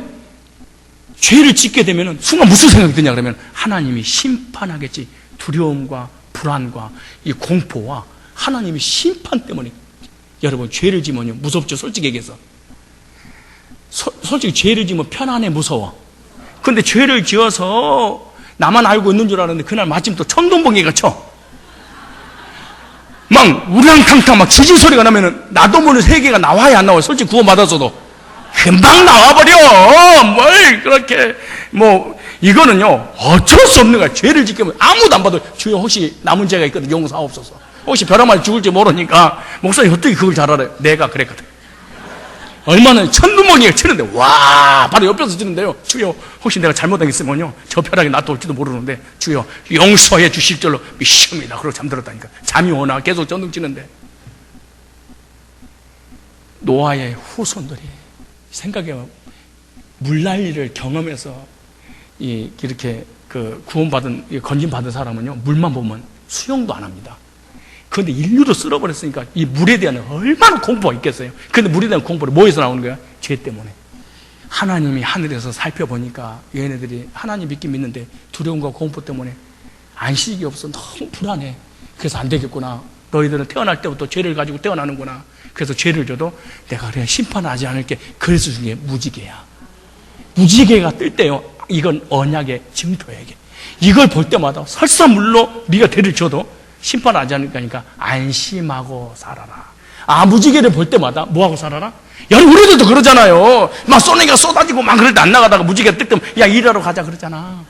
죄를 짓게 되면은 순간 무슨 생각이 드냐 그러면 하나님이 심판하겠지. 두려움과 불안과 이 공포와 하나님이 심판 때문에. 여러분 죄를 지면요 무섭죠. 솔직히 얘기해서 솔직히 죄를 지면 편안해 무서워. 근데 죄를 지어서 나만 알고 있는 줄 알았는데 그날 마침 또 천둥번개가 쳐. 막 우랑탕탕 막 지진 소리가 나면은 나도 모르는 세계가 나와야 안 나와요. 솔직히 구원받았어도 금방 나와버려. 뭘 그렇게 이거는요 어쩔 수 없는 거야. 죄를 지키면 아무도 안 봐도 주여 혹시 남은 죄가 있거든 용서하옵소서. 혹시 벼락 맞아 죽을지 모르니까 목사님 어떻게 그걸 잘 알아요? 내가 그랬거든. 얼마나 천둥번개가 치는데 와 바로 옆에서 치는데요. 주여 혹시 내가 잘못한 게 있으면요 저 벼락이 나한테 올지도 모르는데 주여 용서해 주실 줄로 믿습니다. 그러고 잠들었다니까. 잠이 오나 계속 전등 치는데 노아의 후손들이 생각해요. 물난리를 경험해서 이렇게 구원받은 건진받은 사람은요 물만 보면 수영도 안 합니다. 그런데 인류도 쓸어버렸으니까 이 물에 대한 얼마나 공포가 있겠어요. 그런데 물에 대한 공포를 뭐에서 나오는 거야? 죄 때문에. 하나님이 하늘에서 살펴보니까 얘네들이 하나님 믿긴 믿는데 두려움과 공포 때문에 안식이 없어. 너무 불안해. 그래서 안 되겠구나. 너희들은 태어날 때부터 죄를 가지고 태어나는구나. 그래서 죄를 져도 내가 그냥 심판하지 않을게. 그래서 중에 무지개야. 무지개가 뜰 때요 이건 언약의 증거예요. 이걸 볼 때마다 설사 물로 네가 대를 져도 심판하지 않으니까 안심하고 살아라. 무지개를 볼 때마다 뭐하고 살아라? 여러분 우리들도 그러잖아요. 막 소나기가 쏟아지고 막 그럴 때 안 나가다가 무지개가 뜰 때 야 일하러 가자 그러잖아.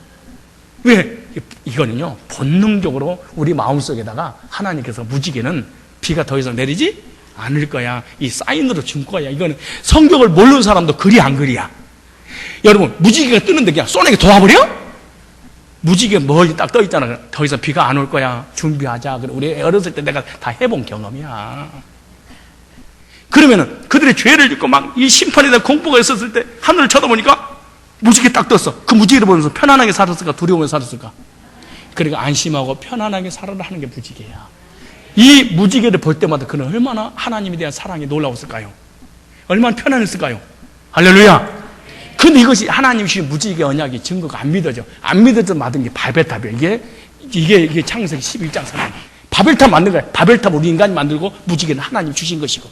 왜? 이거는요 본능적으로 우리 마음속에다가 하나님께서 무지개는 비가 더 이상 내리지 않을 거야. 이 사인으로 준 거야. 이거는 성경을 모르는 사람도 그리 안 그리야. 여러분 무지개가 뜨는데 그냥 소나기 도와버려? 무지개 멀리 딱 떠 있잖아. 더 이상 비가 안 올 거야. 준비하자. 우리 어렸을 때 내가 다 해본 경험이야. 그러면은 그들의 죄를 짓고 막 이 심판에 대한 공포가 있었을 때 하늘을 쳐다보니까 무지개 딱 떴어. 그 무지개를 보면서 편안하게 살았을까? 두려우면서 살았을까? 그러니까 안심하고 편안하게 살아라 하는 게 무지개야. 이 무지개를 볼 때마다 그는 얼마나 하나님에 대한 사랑이 놀라웠을까요? 얼마나 편안했을까요? 할렐루야. 근데 이것이 하나님 주신 무지개 언약이 증거가 안 믿어져. 안 믿어져 만든 게 바벨탑이에요. 이게 창세기 11장 3절. 바벨탑 만든 거예요. 바벨탑 우리 인간이 만들고 무지개는 하나님 주신 것이고.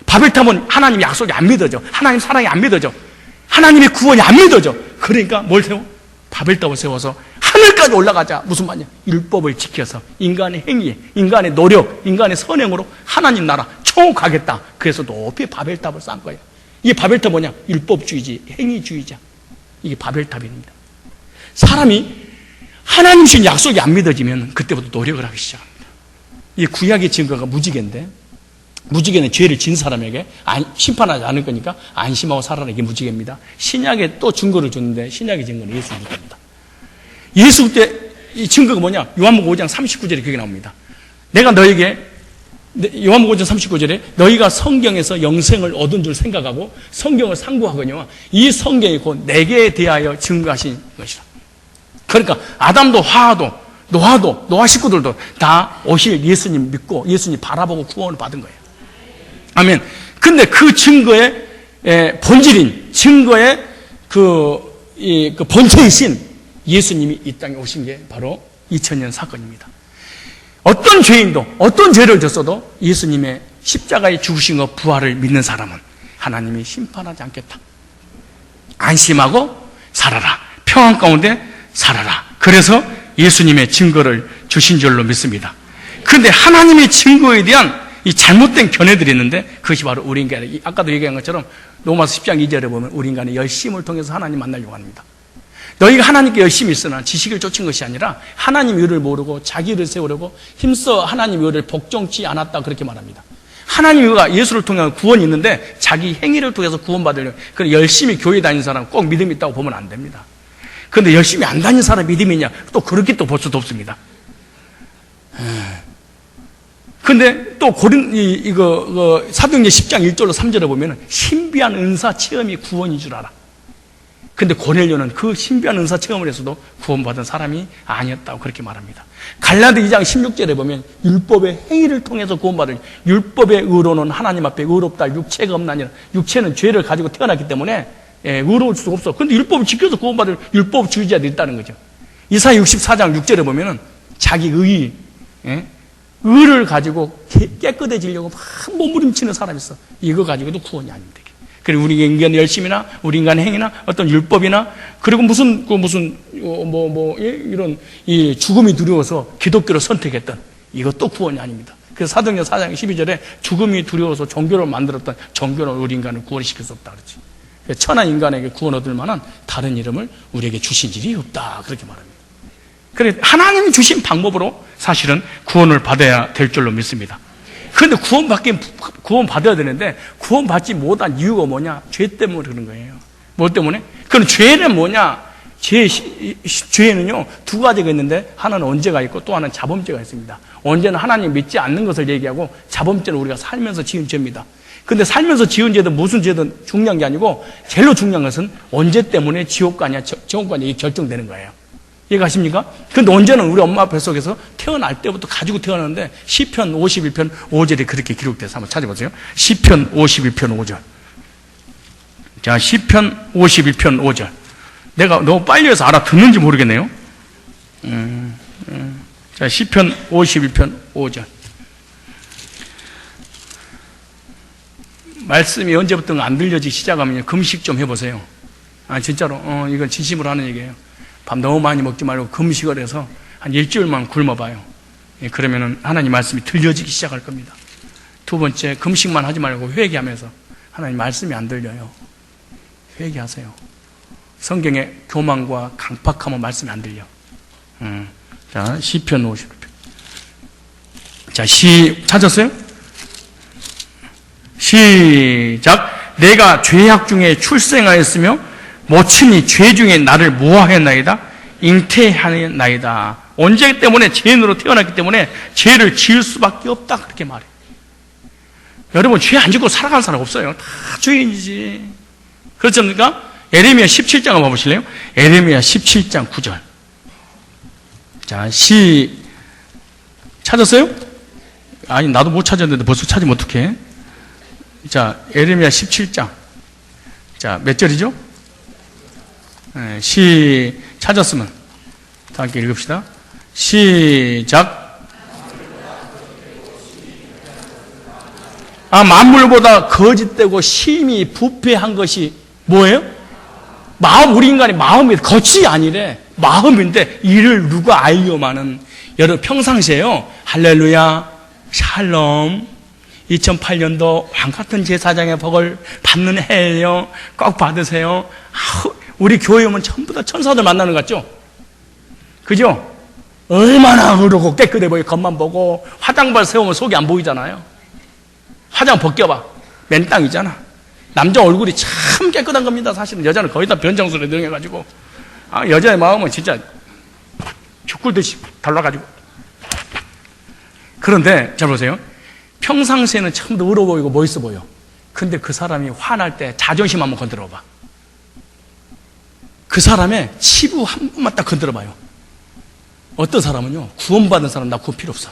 바벨탑은 하나님 약속이 안 믿어져. 하나님 사랑이 안 믿어져. 하나님의 구원이 안 믿어져. 그러니까 뭘 세워? 바벨탑을 세워서 하늘까지 올라가자. 무슨 말이냐? 율법을 지켜서 인간의 행위, 인간의 노력, 인간의 선행으로 하나님 나라 청옥하겠다. 그래서 높이 바벨탑을 쌓은 거예요. 이게 바벨탑 뭐냐? 율법주의지, 행위주의자. 이게 바벨탑입니다. 사람이 하나님 주신 약속이 안 믿어지면 그때부터 노력을 하기 시작합니다. 이 구약의 증거가 무지개인데, 무지개는 죄를 진 사람에게 심판하지 않을 거니까 안심하고 살아라. 이게 무지개입니다. 신약에 또 증거를 줬는데 신약의 증거는 예수 그리스도입니다. 예수 때 이 증거가 뭐냐? 요한복음 5장 39절에 그게 나옵니다. 내가 너에게 요한복음 5장 39절에 너희가 성경에서 영생을 얻은 줄 생각하고 성경을 상고하거니와 이 성경이 곧 내게 대하여 증거하신 것이라. 그러니까 아담도 하와도 노아도 노아 식구들도 다 오실 예수님 믿고 예수님 바라보고 구원을 받은 거예요. 아멘. 근데 그 증거의 본질인 증거의 그 본체이신 예수님이 이 땅에 오신 게 바로 2000년 사건입니다. 어떤 죄인도 어떤 죄를 졌어도 예수님의 십자가에 죽으신 것 부활을 믿는 사람은 하나님이 심판하지 않겠다. 안심하고 살아라. 평안 가운데 살아라. 그래서 예수님의 증거를 주신 줄로 믿습니다. 그런데 하나님의 증거에 대한 이 잘못된 견해들이 있는데 그것이 바로 우리 인간의, 아까도 얘기한 것처럼 로마서 10장 2절에 보면 우리 인간의 열심을 통해서 하나님 만나려고 합니다. 너희가 하나님께 열심히 있으나 지식을 쫓은 것이 아니라 하나님 의를 모르고 자기를 세우려고 힘써 하나님 의를 복종치 않았다, 그렇게 말합니다. 하나님 의가 예수를 통한 구원이 있는데 자기 행위를 통해서 구원받으려고, 그래 열심히 교회 다니는 사람 꼭 믿음이 있다고 보면 안 됩니다. 그런데 열심히 안 다니는 사람 믿음이 있냐? 또 그렇게 또 볼 수도 없습니다. 근데 또 사도행전 10장 1절로 3절에 보면은 신비한 은사 체험이 구원인 줄 알아. 근데 고넬료는 그 신비한 은사 체험을 해서도 구원받은 사람이 아니었다고 그렇게 말합니다. 갈라디 2장 16절에 보면 율법의 행위를 통해서 구원받을, 율법의 의로는 하나님 앞에 의롭다 육체가 없나니라. 육체는 죄를 가지고 태어났기 때문에 의로울 수가 없어. 근데 율법을 지켜서 구원받을 율법 주의자들이 있다는 거죠. 이사야 64장 6절에 보면은 자기 의를 가지고 깨끗해지려고 막 몸부림치는 사람이 있어. 이거 가지고도 구원이 아닙니다. 그리고 우리 인간의 열심이나 우리 인간의 행위나 어떤 율법이나, 그리고 이런 이 죽음이 두려워서 기독교를 선택했던 이것도 구원이 아닙니다. 그래서 사도행전 4장 12절에 죽음이 두려워서 종교를 만들었던 종교는 우리 인간을 구원시킬 수 없다 그렇지. 천하 인간에게 구원 얻을 만한 다른 이름을 우리에게 주신 일이 없다, 그렇게 말합니다. 그래 하나님이 주신 방법으로 사실은 구원을 받아야 될 줄로 믿습니다. 그런데 구원받아야 되는데 구원받지 못한 이유가 뭐냐? 죄 때문에 그런 거예요. 뭐 때문에? 그럼 죄는 뭐냐? 죄는요 두 가지가 있는데, 하나는 언제가 있고 또 하나는 자범죄가 있습니다. 언제는 하나님 믿지 않는 것을 얘기하고, 자범죄는 우리가 살면서 지은 죄입니다. 근데 살면서 지은 죄든 무슨 죄든 중요한 게 아니고, 제일 중요한 것은 언제 때문에 지옥 가냐 지옥 가냐 이게 결정되는 거예요. 이해가십니까? 근데 언제는 우리 엄마 뱃속에서 태어날 때부터 가지고 태어났는데, 시편 51편 5절이 그렇게 기록돼서 한번 찾아보세요. 시편 51편 5절. 자, 시편 51편 5절. 내가 너무 빨리 해서 알아듣는지 모르겠네요. 자, 시편 51편 5절. 말씀이 언제부터 안 들려지기 시작하면 금식 좀 해보세요. 아, 진짜로. 이건 진심으로 하는 얘기예요. 밥 너무 많이 먹지 말고 금식을 해서 한 일주일만 굶어봐요. 그러면은 하나님 말씀이 들려지기 시작할 겁니다. 두 번째, 금식만 하지 말고 회개하면서, 하나님 말씀이 안 들려요. 회개하세요. 성경에 교만과 강팍하면 말씀이 안 들려. 자, 시편 50편. 자, 찾았어요? 시작. 내가 죄악 중에 출생하였으며 모친이 죄 중에 나를 모하였나이다. 잉태하였나이다. 언제 때문에? 죄인으로 태어났기 때문에 죄를 지을 수밖에 없다, 그렇게 말해. 여러분, 죄 안 짓고 살아가는 사람 없어요. 다 죄인이지. 그렇지 않습니까? 에레미야 17장 한번 봐보실래요? 에레미야 17장 9절. 자, 찾았어요? 아니, 나도 못 찾았는데 벌써 찾으면 어떡해? 자, 에레미야 17장. 자, 몇 절이죠? 찾았으면 다 함께 읽읍시다. 시작. 만물보다 거짓되고 심히 부패한 것이 뭐예요? 우리 인간의 마음이 겉이 아니래. 마음인데 이를 누가 알려마는. 여러분, 평상시에요, 할렐루야, 샬롬, 2008년도 왕같은 제사장의 복을 받는 해예요, 꼭 받으세요. 우리 교회 오면 전부 다 천사들 만나는 것 같죠? 그죠? 얼마나 흐르고 깨끗해 보여. 겉만 보고. 화장발 세우면 속이 안 보이잖아요. 화장 벗겨봐, 맨 땅이잖아. 남자 얼굴이 참 깨끗한 겁니다. 사실은 여자는 거의 다 변장술에 능해가지고, 여자의 마음은 진짜 죽굴듯이 달라가지고. 그런데 잘 보세요. 평상시에는 참 더러워 보이고 멋있어 보여. 근데 그 사람이 화날 때 자존심 한번 건드려봐. 그 사람의 치부 한 번만 딱 건드려봐요. 어떤 사람은요, 구원받은 사람 나 구원 필요 없어.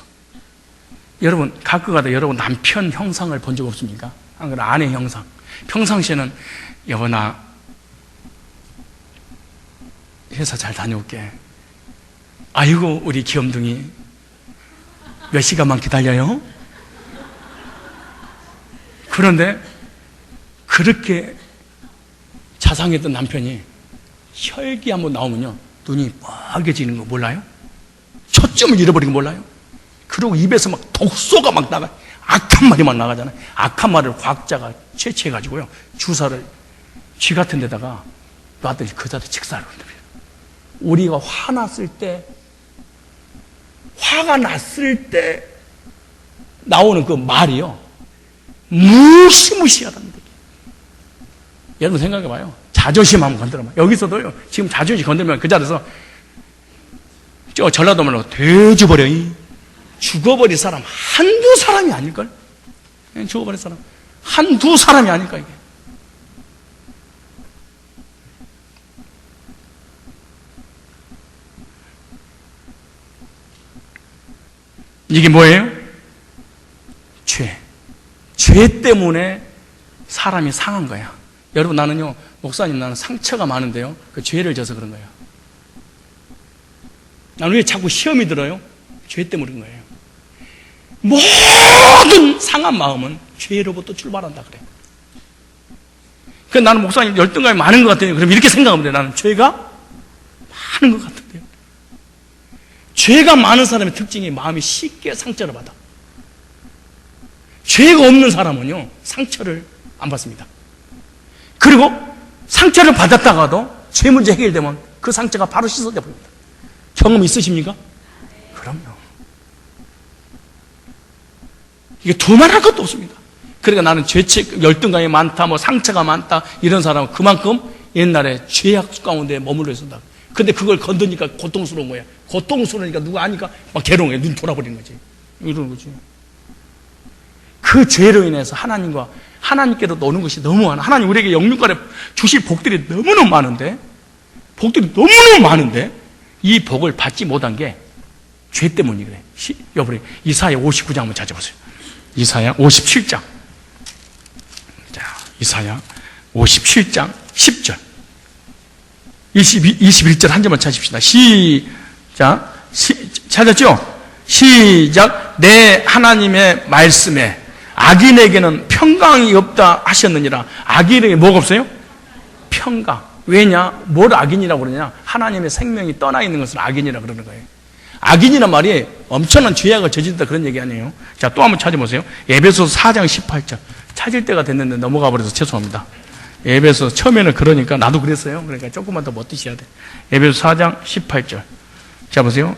여러분, 가끔가다 여러분 남편 형상을 본 적 없습니까? 안 그래, 아내 형상. 평상시에는 여보, 나 회사 잘 다녀올게. 아이고, 우리 귀염둥이 몇 시간만 기다려요? 그런데 그렇게 자상했던 남편이 혈기 한번 나오면요, 눈이 빨개지는 거 몰라요? 초점을 잃어버리는 거 몰라요? 그리고 입에서 막 독소가 막 나가. 악한 말이만 나가잖아요. 악한 말을 과학자가 채취해가지고요. 주사를 쥐 같은 데다가 놨더니 그 자도 직사를 한답니다. 우리가 화났을 때, 화가 났을 때 나오는 그 말이요. 무시무시하답니다. 여러분 생각해봐요. 자존심 한번 건드려봐. 여기서도요. 지금 자존심 건드리면 그 자리에서 저 전라도 말로 돼지버려. 죽어버릴 사람 한두 사람이 아닐걸? 죽어버릴 사람 한두 사람이 아닐까 이게. 이게 뭐예요? 죄 때문에 사람이 상한 거야. 여러분 나는요, 목사님 나는 상처가 많은데요, 그 죄를 져서 그런 거예요. 나는 왜 자꾸 시험이 들어요? 죄 때문에 그런 거예요. 모든 상한 마음은 죄로부터 출발한다 그래. 그래서 나는 목사님 열등감이 많은 것 같아요. 그럼 이렇게 생각하면 돼. 나는 죄가 많은 것 같은데요. 죄가 많은 사람의 특징이 마음이 쉽게 상처를 받아. 죄가 없는 사람은요, 상처를 안 받습니다. 그리고 상처를 받았다가도 죄 문제 해결되면 그 상처가 바로 씻어져 버립니다. 경험 있으십니까? 그럼요. 이게 두말할 것도 없습니다. 그러니까 나는 죄책, 열등감이 많다, 뭐 상처가 많다, 이런 사람은 그만큼 옛날에 죄악 가운데 머물러 있었다. 근데 그걸 건드니까 고통스러운 거야. 고통스러우니까 누가 아니까 막 괴로워해. 눈 돌아버리는 거지. 이러는 거지. 그 죄로 인해서 하나님께로 노는 것이 너무 많아. 하나님 우리에게 영육간에 주실 복들이 너무너무 많은데, 이 복을 받지 못한 게 죄 때문이 그래. 여러분, 이사야 59장 한번 찾아보세요. 이사야 57장. 자, 이사야 57장 10절. 21절 한 절만 찾읍시다. 시작. 찾았죠? 시작. 내 하나님의 말씀에 악인에게는 평강이 없다 하셨느니라. 악인에게 뭐가 없어요? 평강. 왜냐? 뭘 악인이라고 그러냐? 하나님의 생명이 떠나 있는 것을 악인이라고 그러는 거예요. 악인이란 말이 엄청난 죄악을 저지른다 그런 얘기 아니에요. 자, 또 한번 찾아보세요. 에베소서 4장 18절. 찾을 때가 됐는데 넘어가 버려서 죄송합니다. 에베소 처음에는 그러니까 나도 그랬어요. 그러니까 조금만 더 멋드셔야 돼. 에베소 4장 18절. 자, 보세요.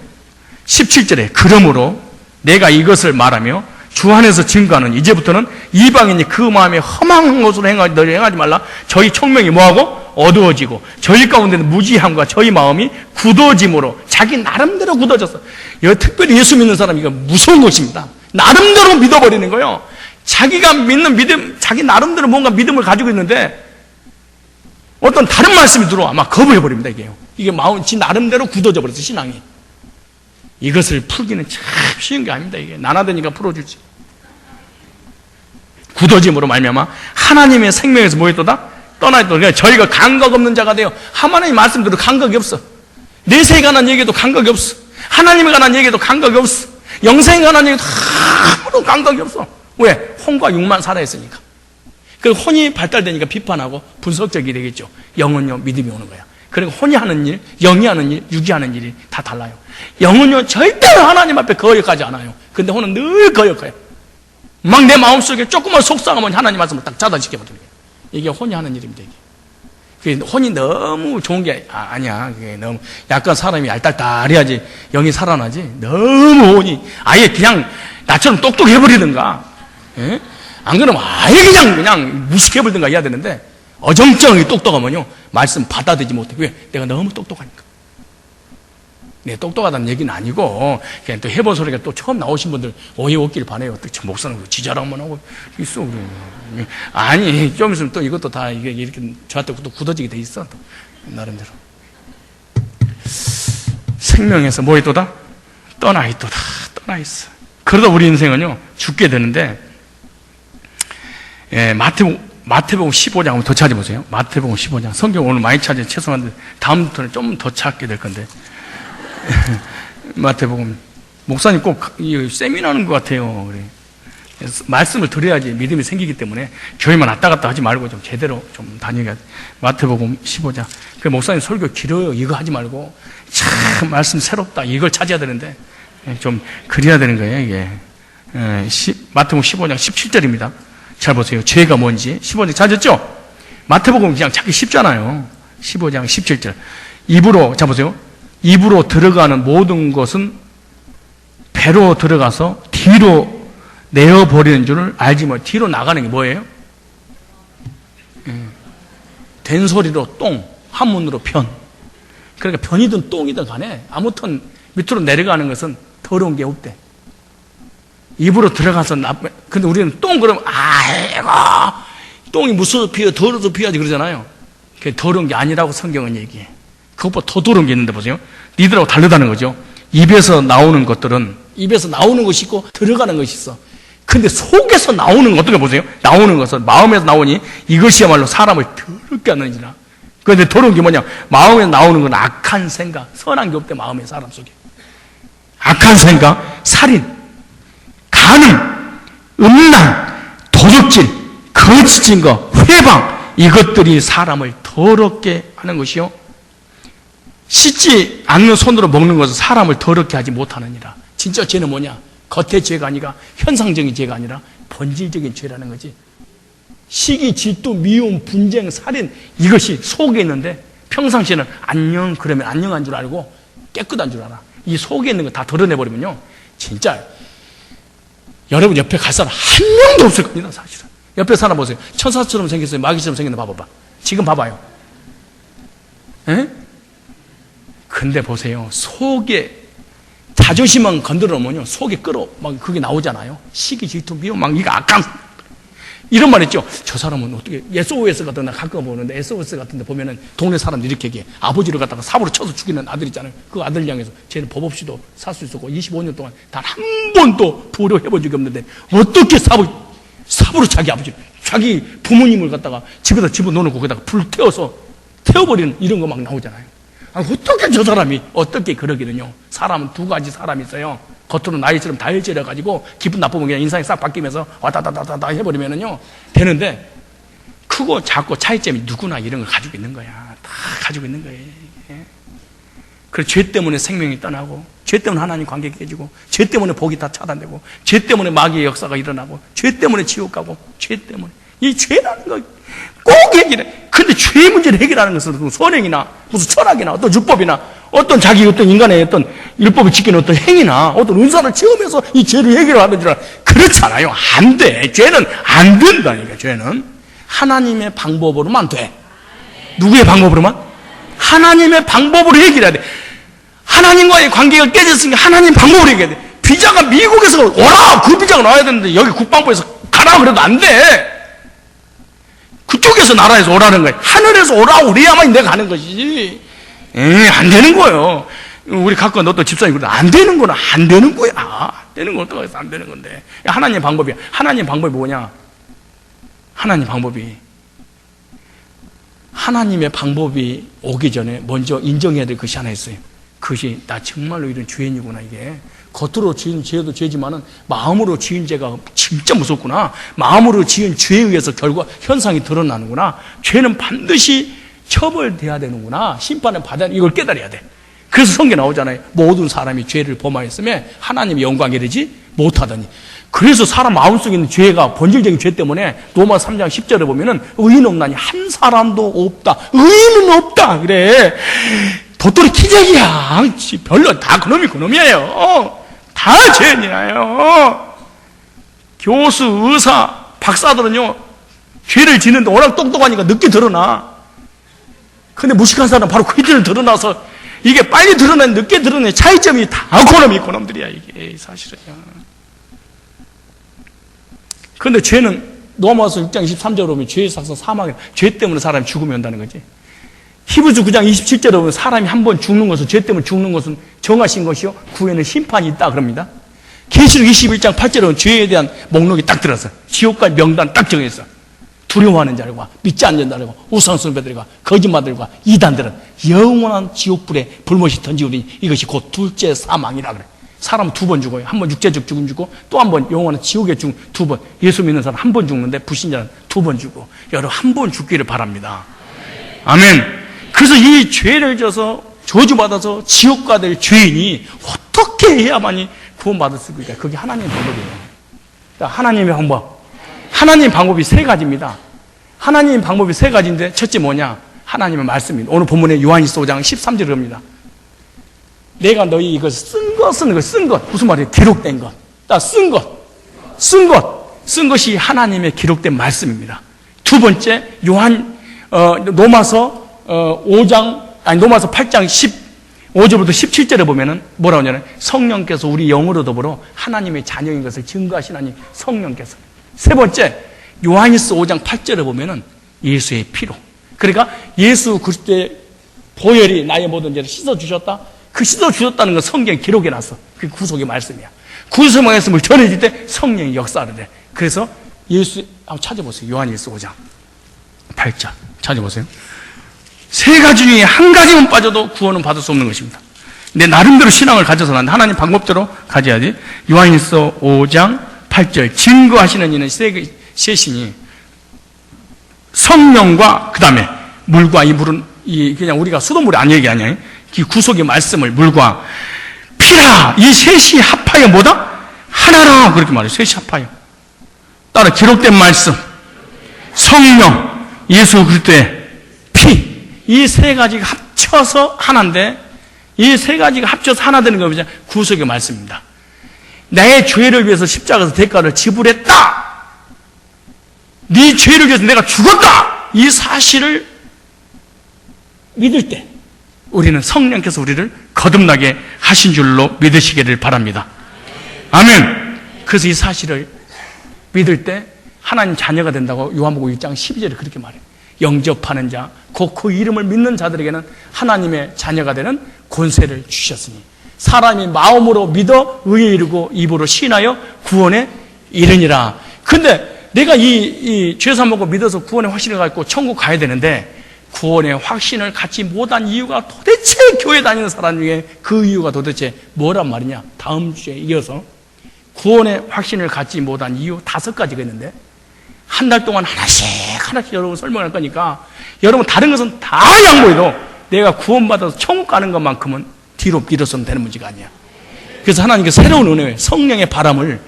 17절에 그러므로 내가 이것을 말하며 주 안에서 증거하는 이제부터는 이방인이 그 마음에 험한 것으로 행하지 말라. 저희 총명이 뭐하고? 어두워지고 저희 가운데는 무지함과 저희 마음이 굳어짐으로 자기 나름대로 굳어졌어. 특별히 예수 믿는 사람이 이거 무서운 것입니다. 나름대로 믿어버리는 거예요. 자기가 믿는 믿음, 자기 나름대로 뭔가 믿음을 가지고 있는데 어떤 다른 말씀이 들어와 막 거부해버립니다. 이게 마음, 지 나름대로 굳어져 버렸어, 신앙이. 이것을 풀기는 참 쉬운 게 아닙니다. 이게 나나되니까 풀어주지. 굳어짐으로 말미암아 하나님의 생명에서 뭐였도다? 떠나있다. 그러니까 저희가 감각 없는 자가 돼요. 하나님 말씀대로 감각이 없어. 내세에 관한 얘기도 감각이 없어. 하나님에 관한 얘기도 감각이 없어. 영생에 관한 얘기도 아무런 감각이 없어. 왜? 혼과 육만 살아있으니까. 그 혼이 발달되니까 비판하고 분석적이 되겠죠. 영은요, 믿음이 오는 거야. 그리고 혼이 하는 일, 영이 하는 일, 육이 하는 일이 다 달라요. 영은요, 절대로 하나님 앞에 거역하지 않아요. 근데 혼은 늘 거역해요. 막 내 마음속에 조금만 속상하면 하나님 말씀을 딱 차단시켜버려요. 이게 혼이 하는 일입니다. 이게. 혼이 너무 좋은 게 아니야. 그게 너무 약간 사람이 알딸딸해야지 영이 살아나지. 너무 혼이 아예 그냥 나처럼 똑똑해버리든가. 예? 안 그러면 아예 그냥 무식해버리든가 해야 되는데 어정쩡하게 똑똑하면요 말씀 받아들이지 못해. 왜? 내가 너무 똑똑하니까. 네, 똑똑하다는 얘기는 아니고 그냥 또 해본 소리가 또 처음 나오신 분들 오해 없길 바래요. 또 목사는 지자랑만 하고 있어. 그래. 아니 좀 있으면 또 이것도 다 이렇게 저한테 또 굳어지게 돼 있어. 또 나름대로 생명에서 뭐있도다? 떠나 있어. 그러다 우리 인생은요 죽게 되는데 마태복음 15장 한번 더 찾아보세요. 마태복음 15장. 성경 오늘 많이 찾아요. 죄송한데 다음부터는 좀 더 찾게 될 건데. 마태복음. 목사님 꼭 세미나하는 것 같아요. 그래. 말씀을 들어야지 믿음이 생기기 때문에 교회만 왔다 갔다 하지 말고 좀 제대로 좀 다녀야 돼. 마태복음 15장. 그 목사님 설교 길어요. 이거 하지 말고 참 말씀 새롭다. 이걸 찾아야 되는데 좀 그래야 되는 거예요. 이게 마태복음 15장 17절입니다. 잘 보세요. 죄가 뭔지. 15장 찾았죠? 마태복음 그냥 찾기 쉽잖아요. 15장 17절. 자 보세요. 입으로 들어가는 모든 것은 배로 들어가서 뒤로 내어버리는 줄을 알지 뭐. 뒤로 나가는 게 뭐예요? 된소리로 똥, 한문으로 편. 그러니까 편이든 똥이든 간에 아무튼 밑으로 내려가는 것은 더러운 게 없대. 입으로 들어가서 근데 우리는 똥 그러면 아이고 똥이 무서워서 피어 더러워서 피하지 그러잖아요. 그게 더러운 게 아니라고 성경은 얘기해. 그것보다 더 더러운 게 있는데 보세요. 니들하고 다르다는 거죠. 입에서 나오는 것들은 입에서 나오는 것이 있고 들어가는 것이 있어. 근데 속에서 나오는 거 어떻게 보세요? 나오는 것은 마음에서 나오니 이것이야말로 사람을 더럽게 하느니라. 그런데 더러운 게 뭐냐? 마음에서 나오는 건 악한 생각, 선한 게 없대. 마음에 사람 속에 악한 생각, 살인, 간음, 음란, 도둑질, 거짓 증거, 회방, 이것들이 사람을 더럽게 하는 것이요. 씻지 않는 손으로 먹는 것은 사람을 더럽게 하지 못하느니라. 진짜 죄는 뭐냐? 겉의 죄가 아니라 현상적인 죄가 아니라 본질적인 죄라는 거지. 시기, 질투, 미움, 분쟁, 살인, 이것이 속에 있는데 평상시에는 안녕 그러면 안녕한 줄 알고 깨끗한 줄 알아. 이 속에 있는 거 다 드러내버리면요 진짜 여러분 옆에 갈 사람 한 명도 없을 겁니다. 사실은 옆에 사람 보세요. 천사처럼 생겼어요? 마귀처럼 생겼나 봐봐봐. 지금 봐봐요. 에? 근데 보세요. 속에 자존심만 건드려 놓으면요 속에 막 그게 나오잖아요. 시기, 질투, 미움, 막 이거 악한 이런 말 있죠. 저 사람은 어떻게 SOS 같은 데 가끔 보는데 SOS 같은 데 보면은 동네 사람들이 이렇게 얘기해. 아버지를 갖다가 삽으로 쳐서 죽이는 아들 있잖아요. 그 아들 향해서 쟤는 법 없이도 살 수 있었고 25년 동안 단 한 번도 불효해본 적이 없는데 어떻게 삽으로 자기 부모님을 갖다가 집에다 집어넣어놓고 거기다가 불 태워버리는 이런 거 막 나오잖아요. 아니, 어떻게 저 사람이 어떻게 그러기는요. 사람은 두 가지 사람이 있어요. 겉으로 나이처럼 다혈질해가지고 기분 나쁘면 그냥 인상이 싹 바뀌면서 왔다다다다 해버리면은요 되는데 크고 작고 차이점이 누구나 이런 걸 가지고 있는 거야. 다 가지고 있는 거예요. 그래서 죄 때문에 생명이 떠나고 죄 때문에 하나님 관계가 깨지고 죄 때문에 복이 다 차단되고 죄 때문에 마귀의 역사가 일어나고 죄 때문에 지옥 가고 죄 때문에 이 죄라는 거 꼭 해결해. 근데 죄 문제를 해결하는 것은 무슨 선행이나 무슨 철학이나 어떤 율법이나 어떤 자기 어떤 인간의 어떤 율법을 지키는 어떤 행위나 어떤 은사를 체험해서 이 죄를 해결하는 줄 알아. 그렇지 않아요. 안 돼. 죄는 안 된다니까. 죄는 하나님의 방법으로만 돼. 누구의 방법으로만? 하나님의 방법으로 해결해야 돼. 하나님과의 관계가 깨졌으니까 하나님 방법으로 해결해야 돼. 비자가 미국에서 오라! 그 비자가 나와야 되는데 여기 국방부에서 가라 그래도 안 돼. 그쪽에서 나라에서 오라는 거야. 하늘에서 오라 그래야만 내가 가는 것이지. 안 되는 거예요. 우리 가끔 어떤 집사님 그러다 안 되는 거는 안 되는 거야. 안 되는 건 어떡하겠어. 해서 안 되는 건데. 하나님의 방법이야. 하나님의 방법이 뭐냐? 하나님의 방법이 오기 전에 먼저 인정해야 될 것이 하나 있어요. 그것이 나 정말로 이런 죄인이구나. 이게 겉으로 지은 죄도 죄지만은 마음으로 지은 죄가 진짜 무섭구나. 마음으로 지은 죄에 의해서 결과 현상이 드러나는구나. 죄는 반드시 처벌돼야 되는구나. 심판을 받아야 돼. 이걸 깨달아야 돼. 그래서 성경에 나오잖아요. 모든 사람이 죄를 범하였으면 하나님의 영광에 이르지 못하더니. 그래서 사람 마음속에 있는 죄가 본질적인 죄 때문에 로마 3장 10절에 보면은 의인 없나니 한 사람도 없다. 의인은 없다. 그래. 도토리 기적이야. 별로 다 그놈이에요. 다 죄인이에요. 교수, 의사, 박사들은요 죄를 짓는데 워낙 똑똑하니까 늦게 드러나. 근데 무식한 사람은 바로 그 죄를 드러나서 이게 빨리 드러나는 늦게 드러나는 차이점이 다 그놈들이야. 이게 사실은요. 근데 죄는 로마서 6장 23절에 보면 죄의 삭선 사망이야. 죄 때문에 사람이 죽음이 온다는 거지. 히브리서 9장 27절에 보면 사람이 한 번 죽는 것은 죄 때문에 죽는 것은 정하신 것이요 후에는 심판이 있다 그럽니다. 계시록 21장 8절에 보면 죄에 대한 목록이 딱 들어서 지옥과 명단 딱 정했어. 두려워하는 자들과 믿지 않는 자들과 우상숭배들과 거짓말들과 이단들은 영원한 지옥불에 불못이 던지우리니 이것이 곧 둘째 사망이라 그래. 사람은 두 번 죽어요. 한 번 육체적 죽음 죽고 또 한 번 영원한 지옥의 죽음 두 번. 예수 믿는 사람 한 번 죽는데 불신자는 두 번 죽고. 여러분 한 번 죽기를 바랍니다. 아멘. 그래서 이 죄를 져서 저주받아서 지옥 가 될 죄인이 어떻게 해야만이 구원받을 수 있을까? 그게 하나님의 방법이에요. 하나님의 방법. 하나님 방법이 세 가지입니다. 하나님 방법이 세 가지인데 첫째 뭐냐? 하나님의 말씀입니다. 오늘 본문에 요한일서 5장 13절을 합니다. 내가 너희 이걸 쓴 것. 무슨 말이에요? 기록된 것. 쓴 것이 하나님의 기록된 말씀입니다. 두 번째, 로마서 8장 15절부터 17절에 보면은 뭐라고 하냐면 성령께서 우리 영으로 더불어 하나님의 자녀인 것을 증거하시나니 성령께서. 세 번째, 요한일서 5장 8절에 보면은 예수의 피로. 그러니까 예수 그리스도의 보혈이 나의 모든 죄를 씻어주셨다. 그 씻어주셨다는 건 성경에 기록해 놨어. 그게 구속의 말씀이야. 구속의 말씀을 전해질 때 성령이 역사를 해. 그래서 한번 찾아보세요. 요한일서 5장 8절 찾아보세요. 세 가지 중에 한 가지만 빠져도 구원은 받을 수 없는 것입니다. 내 나름대로 신앙을 가져서는 하나님 방법대로 가져야지. 요한일서 5장 8절 증거하시는 이는 셋이니 성령과 그 다음에 물과 이 물은 그냥 우리가 수돗물이 아니 얘기하냐. 이 구속의 말씀을 물과 피라 이 셋이 합하여 뭐다? 하나라 그렇게 말해요. 셋이 합하여. 따라 기록된 말씀, 성령, 예수 그리스도의 피 이 세 가지가 합쳐서 하나인데 이 세 가지가 합쳐서 하나 되는 거 뭐냐? 구속의 말씀입니다. 나의 죄를 위해서 십자가에서 대가를 지불했다. 네 죄를 위해서 내가 죽었다. 이 사실을 믿을 때 우리는 성령께서 우리를 거듭나게 하신 줄로 믿으시기를 바랍니다. 아멘. 그래서 이 사실을 믿을 때 하나님 자녀가 된다고 요한복음 1장 12절에 그렇게 말해요. 영접하는 자, 곧 그 이름을 믿는 자들에게는 하나님의 자녀가 되는 권세를 주셨으니 사람이 마음으로 믿어 의에 이르고 입으로 신하여 구원에 이르니라. 근데 내가 이 죄사 먹고 믿어서 구원의 확신을 갖고 천국 가야 되는데 구원의 확신을 갖지 못한 이유가 도대체 교회 다니는 사람 중에 그 이유가 도대체 뭐란 말이냐? 다음 주에 이어서 구원의 확신을 갖지 못한 이유 5가지가 있는데 한 달 동안 하나씩 여러분 설명할 거니까 여러분 다른 것은 다 양보해도 내가 구원받아서 천국 가는 것만큼은 뒤로 밀어서는 되는 문제가 아니야. 그래서 하나님께서 새로운 은혜, 성령의 바람을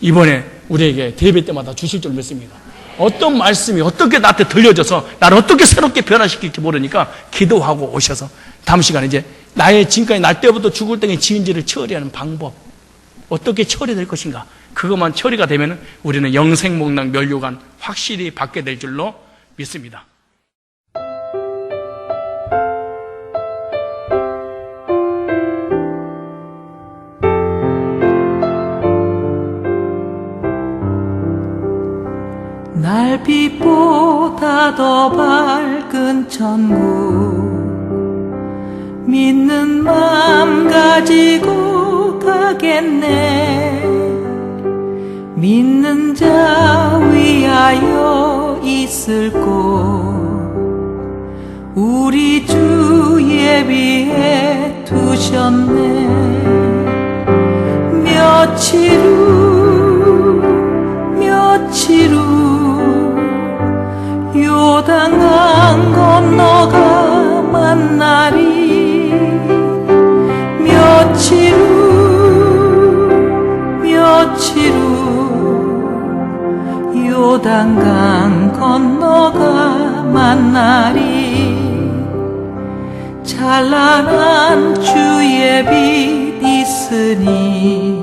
이번에 우리에게 예배 때마다 주실 줄 믿습니다. 어떤 말씀이 어떻게 나한테 들려져서 나를 어떻게 새롭게 변화시킬지 모르니까 기도하고 오셔서 다음 시간에 이제 나의 지금까지 날 때부터 죽을 때의 지은지를 처리하는 방법 어떻게 처리될 것인가 그것만 처리가 되면 우리는 영생목락 면류관 확실히 받게 될 줄로 믿습니다.
달빛보다 더 밝은 천국 믿는 마음 가지고 가겠네. 믿는 자 위하여 있을 곳 우리 주 예비해 두셨네. 며칠 후 요단강 건너가 만나리. 며칠 후 요단강 건너가 만나리. 찬란한 주의 빛 있으니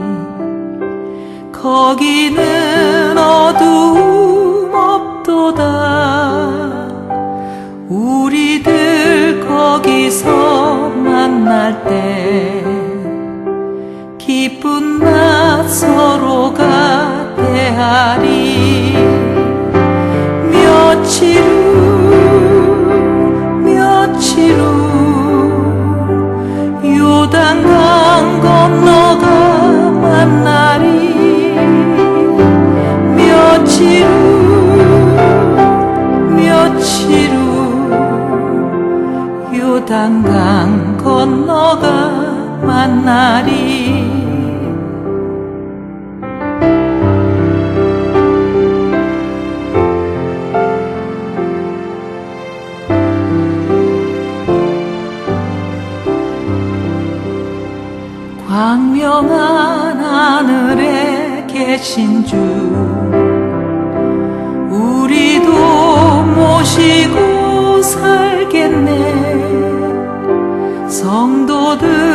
거기는 어두움 없도다. 우리들 거기서 만날 때 기쁜 나 서로가 대하리. 며칠 후 요단강 건너가 만나리. 며칠 후 요단강 건너가 만나리. 광명한 하늘에 계신 주 우리도 모시고 살겠네. 성도들